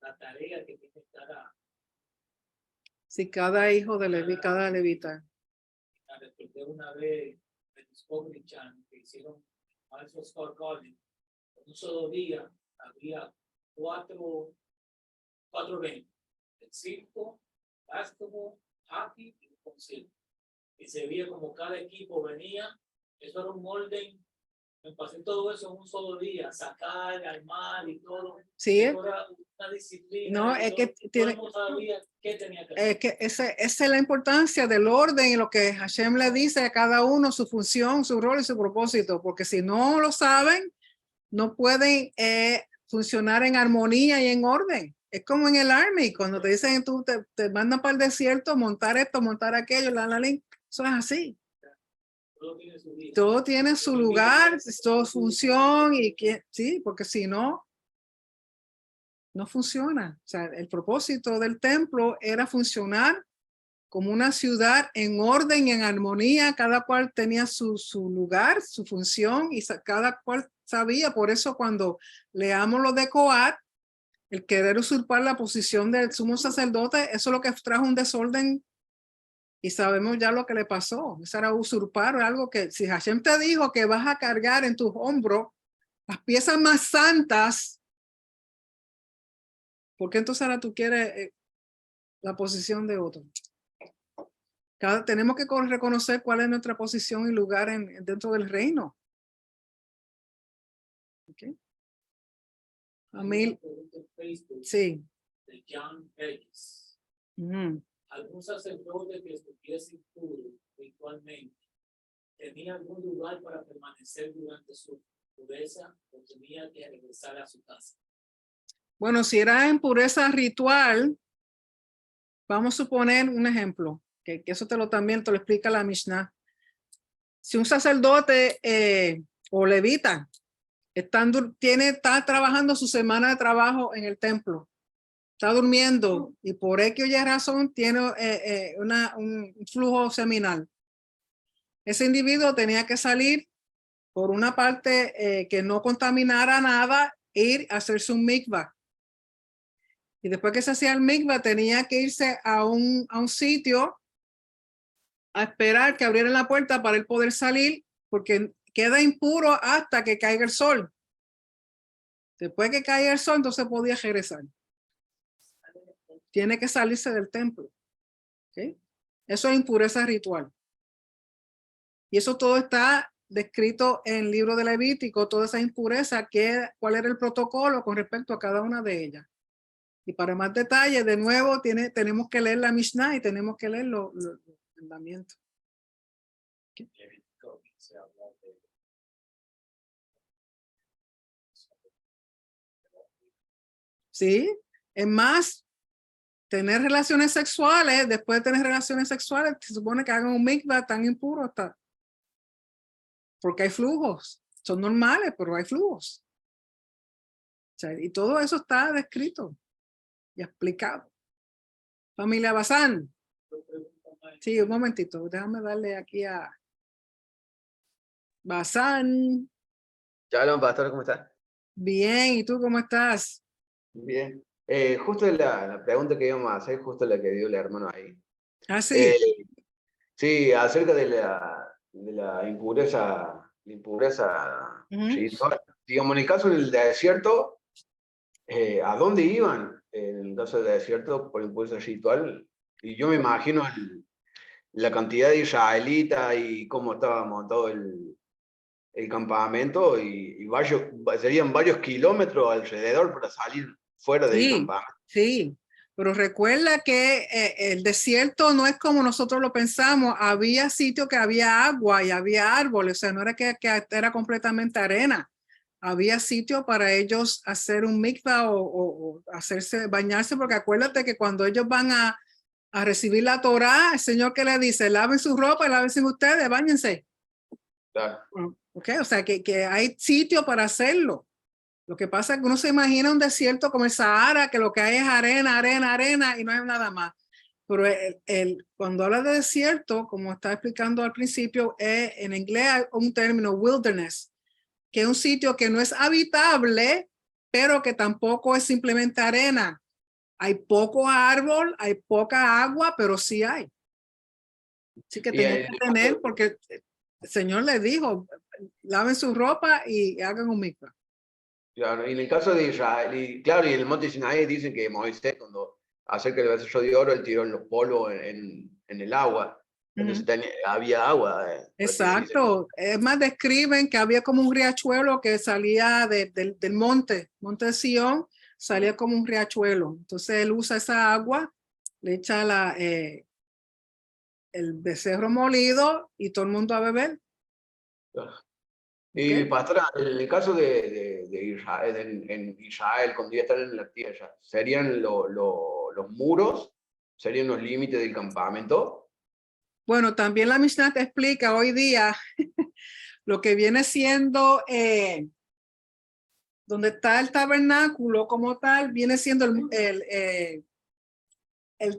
La tarea que tiene que estar. Sí, cada hijo de Leví, cada levita. Recordé una vez en Discovery Channel que hicieron Alfonso Scott Collins. En un solo día había cuatro eventos: el circo, básquetbol, hockey y un concierto. Y se veía como cada equipo venía. Eso era un orden. Me pasé todo eso en un solo día, sacar, armar y todo. Sí. Era una disciplina. No, es que tiene. No sabía qué tenía que hacer. Es que esa es la importancia del orden y lo que Hashem le dice a cada uno, su función, su rol y su propósito, porque si no lo saben, no pueden funcionar en armonía y en orden. Es como en el Army, cuando te dicen, tú te mandan para el desierto, montar esto, montar aquello, eso es así. Todo tiene su lugar, su función, sí, porque si no, no funciona. O sea, el propósito del templo era funcionar como una ciudad en orden y en armonía. Cada cual tenía su lugar, su función y cada cual sabía. Por eso cuando leamos lo de Coat, el querer usurpar la posición del sumo sacerdote, eso es lo que trajo un desorden. Y sabemos ya lo que le pasó. Eso era usurpar algo que si Hashem te dijo que vas a cargar en tus hombros las piezas más santas ¿Por qué entonces ahora tú quieres la posición de otro? Tenemos que reconocer cuál es nuestra posición y lugar dentro del reino. Okay. A mí, sí. De John Hedges. Ujú. Algún sacerdote que estuviese impuro ritualmente tenía algún lugar para permanecer durante su pureza o tenía que regresar a su casa. Bueno, si era impureza ritual, vamos a suponer un ejemplo, que eso también te lo explica la Mishnah. Si un sacerdote o levita está trabajando su semana de trabajo en el templo, está durmiendo y por X o Y razón tiene un flujo seminal, ese individuo tenía que salir por una parte que no contaminara nada, ir a hacerse un mikvah. Y después que se hacía el mikvah, tenía que irse a un sitio a esperar que abrieran la puerta para él poder salir, porque queda impuro hasta que caiga el sol. Después que caiga el sol, entonces podía regresar. Tiene que salirse del templo. ¿Okay? Eso es impureza ritual. Y eso todo está descrito en el libro de Levítico, toda esa impureza, cuál era el protocolo con respecto a cada una de ellas. Y para más detalles, de nuevo, tenemos que leer la Mishnah y tenemos que leer los mandamientos. Sí, es más, tener relaciones sexuales, después de tener relaciones sexuales, se supone que hagan un mikvah tan impuro hasta, porque hay flujos, son normales, pero hay flujos. O sea, y todo eso está descrito y explicado. Familia Bazán. Sí, un momentito, déjame darle aquí a Bazán. Shalom, pastor, ¿cómo está? Bien, ¿y tú cómo estás? Bien. Justo la pregunta que íbamos a hacer, justo la que dio el hermano ahí. Ah, sí. Sí, acerca de la impureza ritual. Digamos, en el caso del desierto, ¿a dónde iban? En el caso del desierto, por impureza ritual, y yo me imagino la cantidad de israelitas y cómo estaba montado el campamento y serían varios kilómetros alrededor para salir fuera del campamento. Sí, pero recuerda que el desierto no es como nosotros lo pensamos. Había sitios que había agua y había árboles, o sea, no era que era completamente arena. Había sitio para ellos hacer un mikvah o bañarse, porque acuérdate que cuando ellos van a recibir la Torá, el Señor que le dice, laven su ropa y lávense ustedes, báñense. Claro. Okay, o sea, que hay sitio para hacerlo. Lo que pasa es que uno se imagina un desierto como el Sahara, que lo que hay es arena, arena, arena y no hay nada más. Pero cuando habla de desierto, como estaba explicando al principio, en inglés hay un término wilderness, que es un sitio que no es habitable, pero que tampoco es simplemente arena. Hay poco árbol, hay poca agua, pero sí hay. Así que tienen que tener, porque el Señor les dijo, laven su ropa y hagan un mikvah. Claro, y en el caso de Israel, y claro, y en el monte Sinaí dicen que Moisés, cuando acerca del becerro de oro, él tiró los polvos en el agua. Entonces había agua. Exacto. Es más, describen que había como un riachuelo que salía del monte de Sión, salía como un riachuelo. Entonces él usa esa agua, le echa el becerro molido y todo el mundo a beber. Y pastora, en el caso de Israel, en Israel, cuando ya están en la tierra, ¿serían los muros? ¿Serían los límites del campamento? Bueno, también la Mishnah te explica hoy día lo que viene siendo donde está el tabernáculo como tal, viene siendo el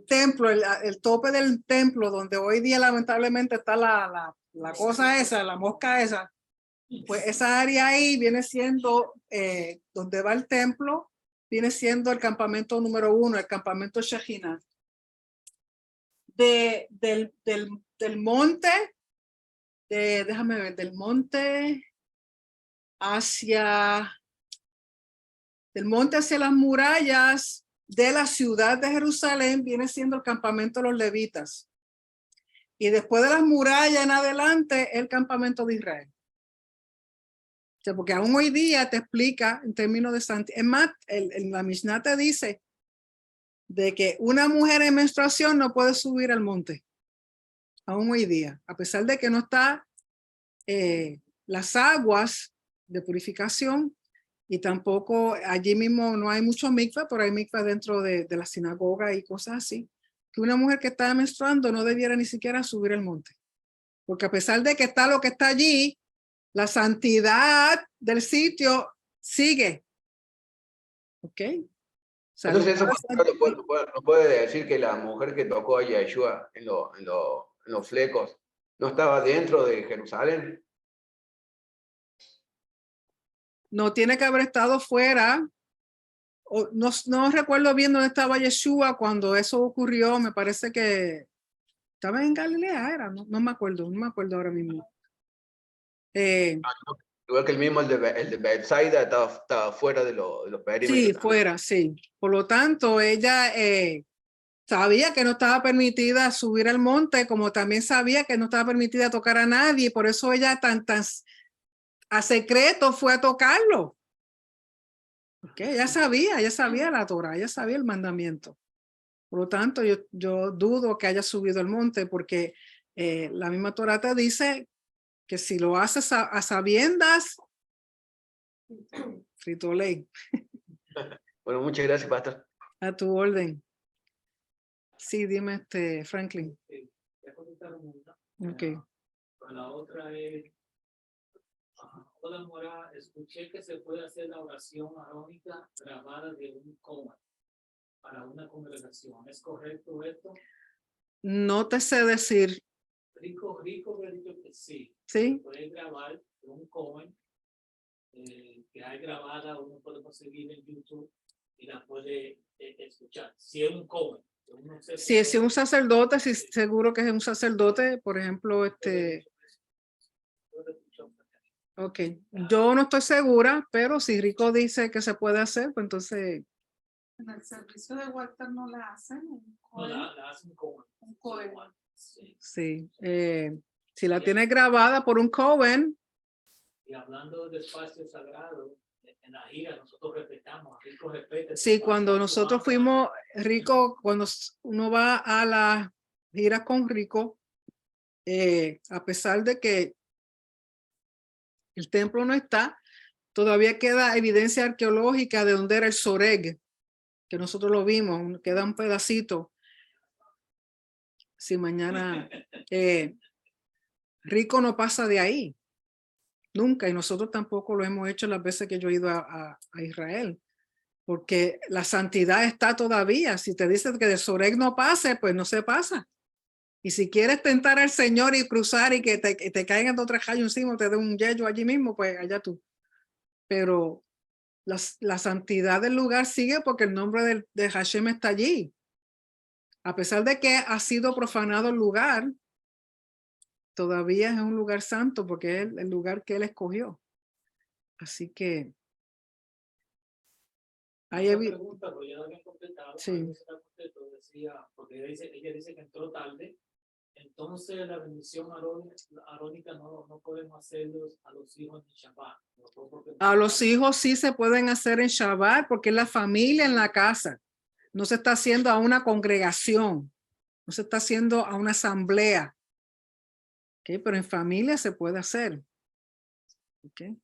templo, el tope del templo, donde hoy día lamentablemente está la cosa esa, la mosca esa. Pues esa área ahí viene siendo donde va el templo, viene siendo el campamento número 1, el campamento Shejina. Del monte, déjame ver, del monte hacia las murallas, de la ciudad de Jerusalén viene siendo el campamento de los levitas. Y después de las murallas en adelante, el campamento de Israel. O sea, porque aún hoy día te explica en términos de santidad. Es más, la Mishnah te dice de que una mujer en menstruación no puede subir al monte. Aún hoy día, a pesar de que no está las aguas de purificación y tampoco allí mismo no hay mucho mikvah, pero hay mikvah dentro de la sinagoga y cosas así. Que una mujer que está menstruando no debiera ni siquiera subir al monte. Porque a pesar de que está lo que está allí, la santidad del sitio sigue. ¿Ok? O sea, Entonces eso no puede decir que la mujer que tocó a Yeshua en los flecos no estaba dentro de Jerusalén. no tiene que haber estado fuera. No recuerdo bien dónde estaba Yeshua cuando eso ocurrió. Me parece que estaba en Galilea, era, no me acuerdo ahora mismo. Igual que el de Bethsaida estaba fuera de los perímetros. Sí, fuera, sí. Por lo tanto, ella sabía que no estaba permitida subir al monte, como también sabía que no estaba permitida tocar a nadie. Por eso ella tan a secreto fue a tocarlo. Okay, ella sabía la Torah, ella sabía el mandamiento. Por lo tanto, yo dudo que haya subido al monte porque la misma Torah te dice que si lo haces a sabiendas, frito ley. Bueno, muchas gracias, pastor. A tu orden. Sí, dime, Franklin. Ya contestaron una. Okay. La otra es, hola Mora, escuché que se puede hacer la oración arónica grabada de un Cohen para una congregación. ¿Es correcto esto? No te sé decir. Rico me ha dicho que sí. ¿Sí? Se puede grabar de un Cohen que hay grabada, uno puede conseguir en YouTube y la puede escuchar. Si es un Cohen. Si es un sacerdote, sí, seguro que es un sacerdote, por ejemplo, ok, yo no estoy segura, pero si Rico dice que se puede hacer, pues entonces. En el servicio de Walter no la hacen. No, la hacen Cohen. Un Cohen. Sí. Sí, si la tienes grabada por un Cohen. Y hablando de espacio sagrado, en la gira nosotros respetamos, Rico respeta. Sí, cuando nosotros fuimos, Rico, cuando uno va a la gira con Rico, a pesar de que el templo no está, todavía queda evidencia arqueológica de donde era el Soreg, que nosotros lo vimos, queda un pedacito. Si mañana Rico no pasa de ahí, nunca, y nosotros tampoco lo hemos hecho las veces que yo he ido a Israel, porque la santidad está todavía. Si te dicen que de Soreg no pase, pues no se pasa. Y si quieres tentar al Señor y cruzar y que te caigan de otra calle encima, te dé un yello allí mismo, pues allá tú. Pero la santidad del lugar sigue porque el nombre de Hashem está allí. A pesar de que ha sido profanado el lugar, todavía es un lugar santo porque es el lugar que él escogió. Así que hay pregunta, pero ya la habían completado. Sí. Decía, porque ella dice que entró tarde. Entonces la bendición arónica no podemos hacerlos a los hijos en Shabbat. A los hijos sí se pueden hacer en Shabbat porque es la familia en la casa. No se está haciendo a una congregación. No se está haciendo a una asamblea. ¿Okay? Pero en familia se puede hacer. ¿Okay?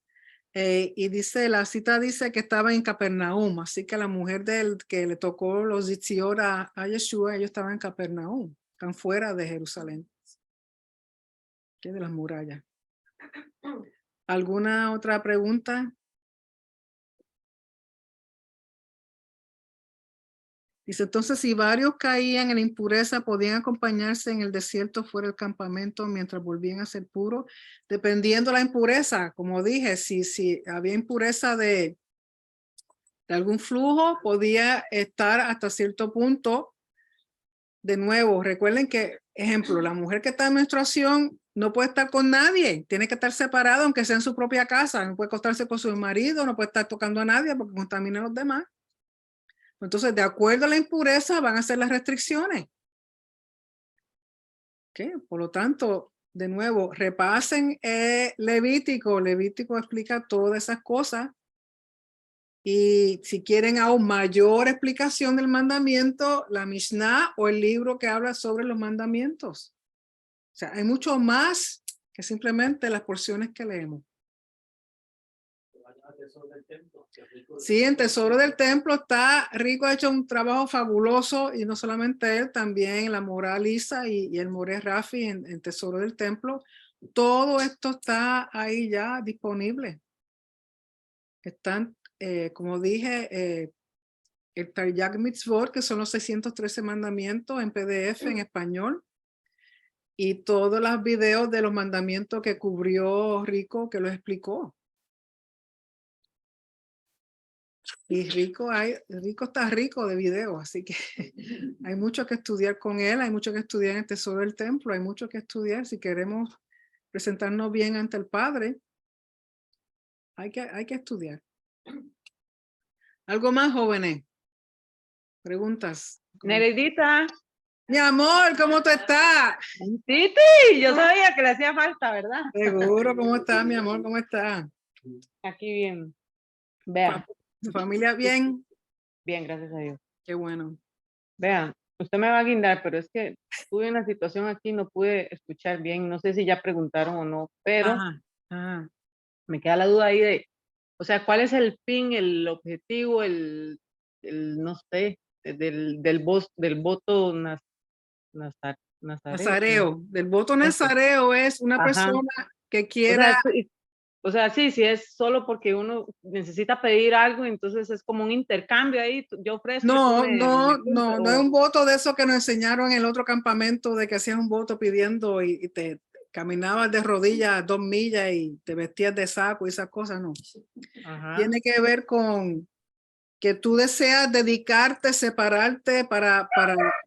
Y dice, la cita dice que estaba en Capernaum. Así que la mujer que le tocó los Zitzior a Yeshua, ellos estaban en Capernaum. Están fuera de Jerusalén. ¿Okay? De las murallas. ¿Alguna otra pregunta? Dice, entonces si varios caían en impureza, podían acompañarse en el desierto fuera del campamento mientras volvían a ser puros, dependiendo de la impureza. Como dije, si había impureza de algún flujo, podía estar hasta cierto punto. De nuevo, recuerden que, ejemplo, la mujer que está en menstruación no puede estar con nadie, tiene que estar separada, aunque sea en su propia casa, no puede acostarse con su marido, no puede estar tocando a nadie porque contamina a los demás. Entonces, de acuerdo a la impureza, van a ser las restricciones. ¿Ok? Por lo tanto, de nuevo, repasen Levítico. Levítico explica todas esas cosas. Y si quieren aún mayor explicación del mandamiento, la Mishnah o el libro que habla sobre los mandamientos. O sea, hay mucho más que simplemente las porciones que leemos. Sí, en Tesoro del Templo está Rico, ha hecho un trabajo fabuloso y no solamente él, también la Mora Lisa y el More Rafi en Tesoro del Templo. Todo esto está ahí ya disponible. Están, como dije, el Taryag Mitzvot, que son los 613 mandamientos en PDF en español, y todos los videos de los mandamientos que cubrió Rico, que los explicó. Y Rico está rico de videos, así que hay mucho que estudiar con él, hay mucho que estudiar en el Tesoro del Templo, hay mucho que estudiar si queremos presentarnos bien ante el Padre. Hay que estudiar. ¿Algo más, jóvenes? ¿Preguntas? Nereidita, Mi amor, ¿cómo tú estás? Titi, yo sabía que le hacía falta, ¿verdad? Seguro, ¿cómo estás, mi amor? ¿Cómo estás? Aquí bien. Vean, ¿Tu familia bien? bien, gracias a Dios. Qué bueno. Vean, usted me va a guindar, pero es que tuve una situación aquí, no pude escuchar bien, no sé si ya preguntaron o no, pero Ajá. me queda la duda ahí de, o sea, ¿cuál es el fin, el objetivo, no sé, del voto nazareo? Nazareo. Del voto Eso. nazareo es una Ajá. persona que O quiera... sea, sí, es solo porque uno necesita pedir algo, entonces es como un intercambio ahí, yo ofrezco. No, y tú me no cumples, es un voto de eso que nos enseñaron en el otro campamento, de que hacías un voto pidiendo y te caminabas de rodillas 2 millas y te vestías de saco y esas cosas, no. Ajá. Tiene que ver con que tú deseas dedicarte, separarte para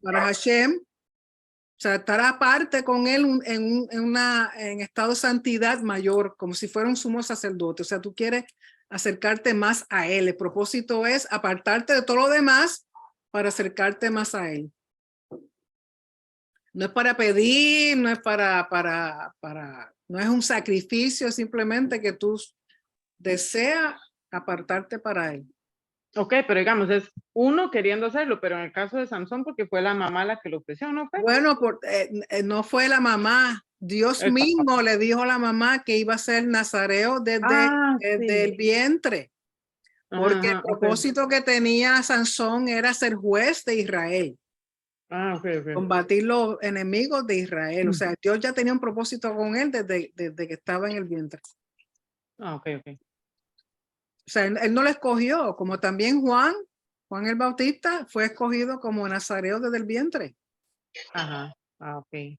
Hashem, o sea, estar aparte con él en estado de santidad mayor, como si fuera un sumo sacerdote. O sea, tú quieres acercarte más a él. El propósito es apartarte de todo lo demás para acercarte más a él. No es para pedir, no es no es un sacrificio, simplemente que tú deseas apartarte para él. Ok, pero digamos, es uno queriendo hacerlo, pero en el caso de Sansón, porque fue la mamá la que lo ofreció, ¿no fue? Bueno, no fue la mamá. Dios El mismo le dijo a la mamá que iba a ser nazareo desde el vientre. Porque el propósito que tenía Sansón era ser juez de Israel. Combatir los enemigos de Israel. O sea, Dios ya tenía un propósito con él desde que estaba en el vientre. Ok. O sea, él no lo escogió, como también Juan el Bautista fue escogido como nazareo desde el vientre. Ajá. Ok.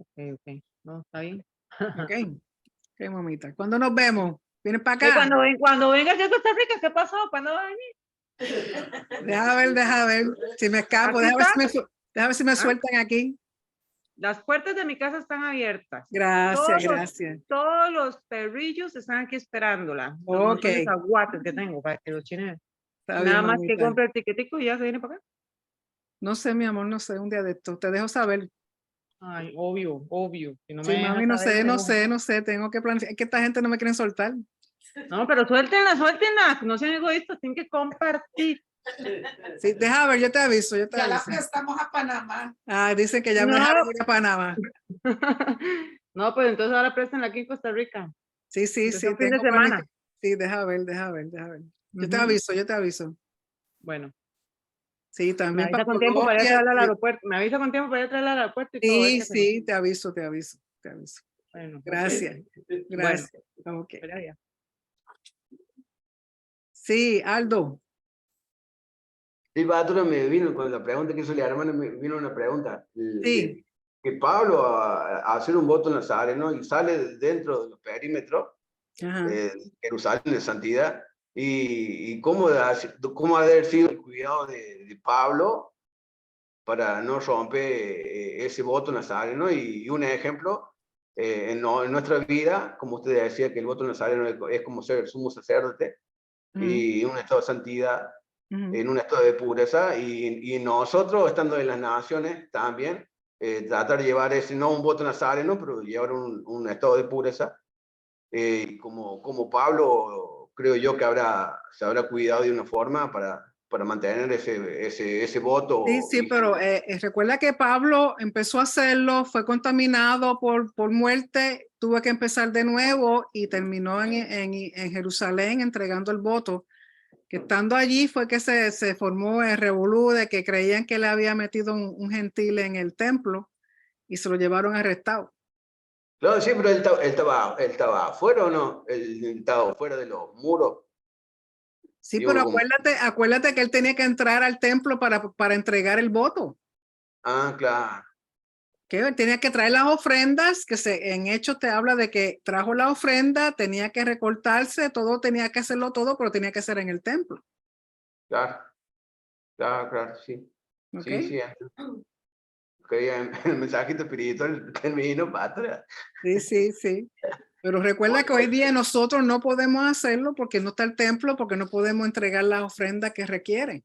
Ok. No, está bien. Ok, mamita. ¿Cuándo nos vemos? ¿Vienes para acá? Cuando vengas a Costa Rica, ¿qué pasó? ¿Cuándo va a venir? Deja ver si me escapo. Deja ver si me sueltan aquí. Las puertas de mi casa están abiertas. Gracias. Todos los perrillos están aquí esperándola. Los aguates que tengo para que los chinen. Nada más que compre el tiquetico y ya se viene para acá. No sé, mi amor, no sé, un día de esto. Te dejo saber. Ay, obvio. Si no Sí, me mami, no sé, tengo que planificar. Es que esta gente no me quiere soltar. No, pero suéltenla, no sean egoístas, tienen que compartir. Sí, deja ver, yo te aviso. Ya la prestamos a Panamá. Dicen que ya me dejaron ir a Panamá. No, pues entonces ahora préstenla aquí en Costa Rica. Sí. Fin de semana. Sí, deja ver. Yo te aviso. Bueno. Sí, también. Me avisa con tiempo para ir a traerla al aeropuerto. Me avisa con tiempo para ir a traerla al aeropuerto y todo. Sí, te aviso. Bueno. Gracias. Bueno, okay. Sí, Aldo. Sí, Patrona, me vino con la pregunta que hizo la hermana, me vino una pregunta. Sí. Que Pablo a hacer un voto nazareno y sale dentro de los perímetros de Jerusalén de santidad. Y cómo ha de haber sido el cuidado de Pablo para no romper ese voto nazareno. Y un ejemplo, en nuestra vida, como usted decía, que el voto nazareno es como ser sumo sacerdote y un estado de santidad. Ujú. en un estado de pureza, y nosotros, estando en las naciones también, tratar de llevar ese, no un voto nazareno, pero llevar un estado de pureza. Como Pablo, creo yo que se habrá cuidado de una forma para mantener ese voto. Sí, sí, pero recuerda que Pablo empezó a hacerlo, fue contaminado por muerte, tuvo que empezar de nuevo y terminó en Jerusalén entregando el voto. Que estando allí fue que se formó el revolú de que creían que le había metido un gentil en el templo y se lo llevaron arrestado. Claro, sí, pero él estaba afuera, ¿o no? Él estaba fuera de los muros. Sí, Digo, pero acuérdate que él tenía que entrar al templo para entregar el voto. Claro. Que él tenía que traer las ofrendas, en Hechos te habla de que trajo la ofrenda, tenía que recortarse, todo tenía que hacerlo todo, pero tenía que ser en el templo. Claro, sí. ¿Ok? Sí. Creía en el mensajito espiritual terminó para atrás. Sí. Pero recuerda que hoy día nosotros no podemos hacerlo porque no está el templo, porque no podemos entregar las ofrendas que requieren.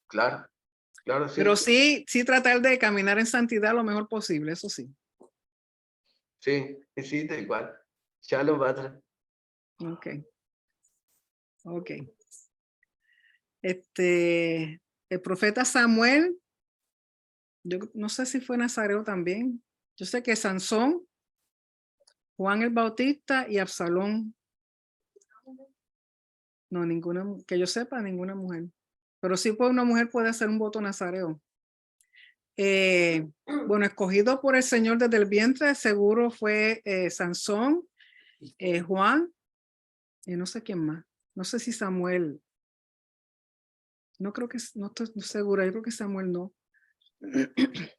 Claro, sí. Pero sí tratar de caminar en santidad lo mejor posible, eso sí. Sí, tal cual. Shalom, Patra. Ok. El profeta Samuel, yo no sé si fue nazareo también. Yo sé que Sansón, Juan el Bautista y Absalón. No, ninguna, que yo sepa, ninguna mujer. Pero sí, pues una mujer puede hacer un voto nazareo. Bueno, escogido por el Señor desde el vientre, seguro fue Sansón, Juan, y no sé quién más. No sé si Samuel. No creo que, no estoy segura, yo creo que Samuel no.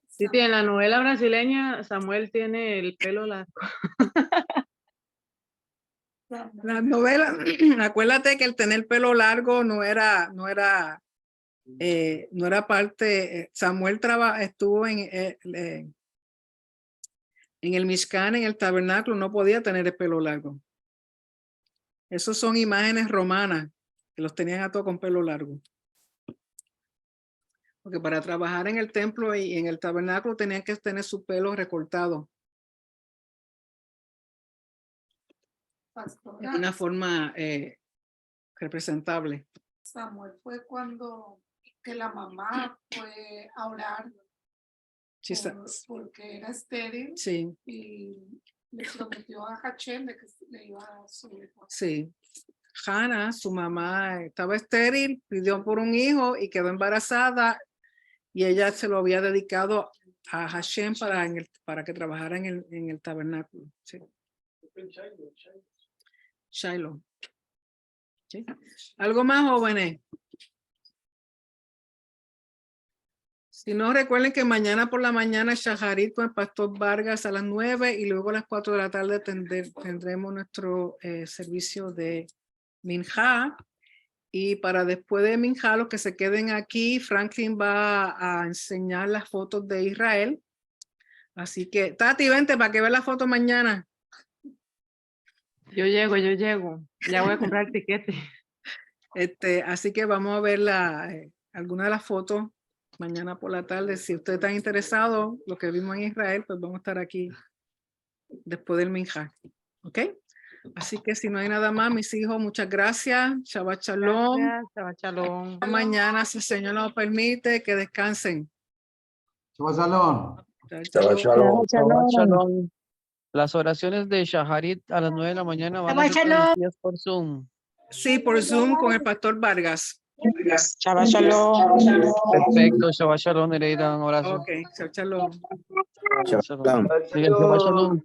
Sí, en la novela brasileña Samuel tiene el pelo largo. La novela, acuérdate que el tener pelo largo no era parte. Samuel estuvo en el Mishkan, en el tabernáculo, no podía tener el pelo largo. Esos son imágenes romanas que los tenían a todos con pelo largo. Porque para trabajar en el templo y en el tabernáculo tenían que tener su pelo recortado Pastora, de una forma representable. Samuel fue cuando que la mamá fue a orar Sí, porque era estéril sí, y le prometió a Hachem de que le iba a su hijo. sí. Hannah, su mamá, estaba estéril, pidió por un hijo y quedó embarazada y ella se lo había dedicado a Hashem para que trabajara en el tabernáculo. Sí. Shiloh. ¿Sí? ¿Algo más, jóvenes? Si no, recuerden que mañana por la mañana Shaharit con el Pastor Vargas a las 9 y luego a las 4 de la tarde tendremos nuestro servicio de Minjá. Y para después de Minjá, los que se queden aquí, Franklin va a enseñar las fotos de Israel. Así que, Tati, vente para que veas la foto mañana. Yo llego. Ya voy a comprar el tiquete. Así que vamos a ver alguna de las fotos mañana por la tarde. Si ustedes están interesados, lo que vimos en Israel, pues vamos a estar aquí después del Minjá. ¿Ok? Así que si no hay nada más, mis hijos, muchas gracias. Shabbat Shalom. Gracias, Shabbat Shalom. Mañana, si el Señor nos permite, que descansen. Shabbat Shalom. Shabbat Shalom. Shabbat Shalom. Las oraciones de Shaharit a las 9 de la mañana van a Shabbat ser Shalom. transmitidas por Zoom. Sí, por Zoom con el Pastor Vargas. Shabbat Shalom. Perfecto, Shabbat Shalom, Nereida, un abrazo. Ok, Shabbat Shalom. Shabbat Shalom. Shabbat Shalom.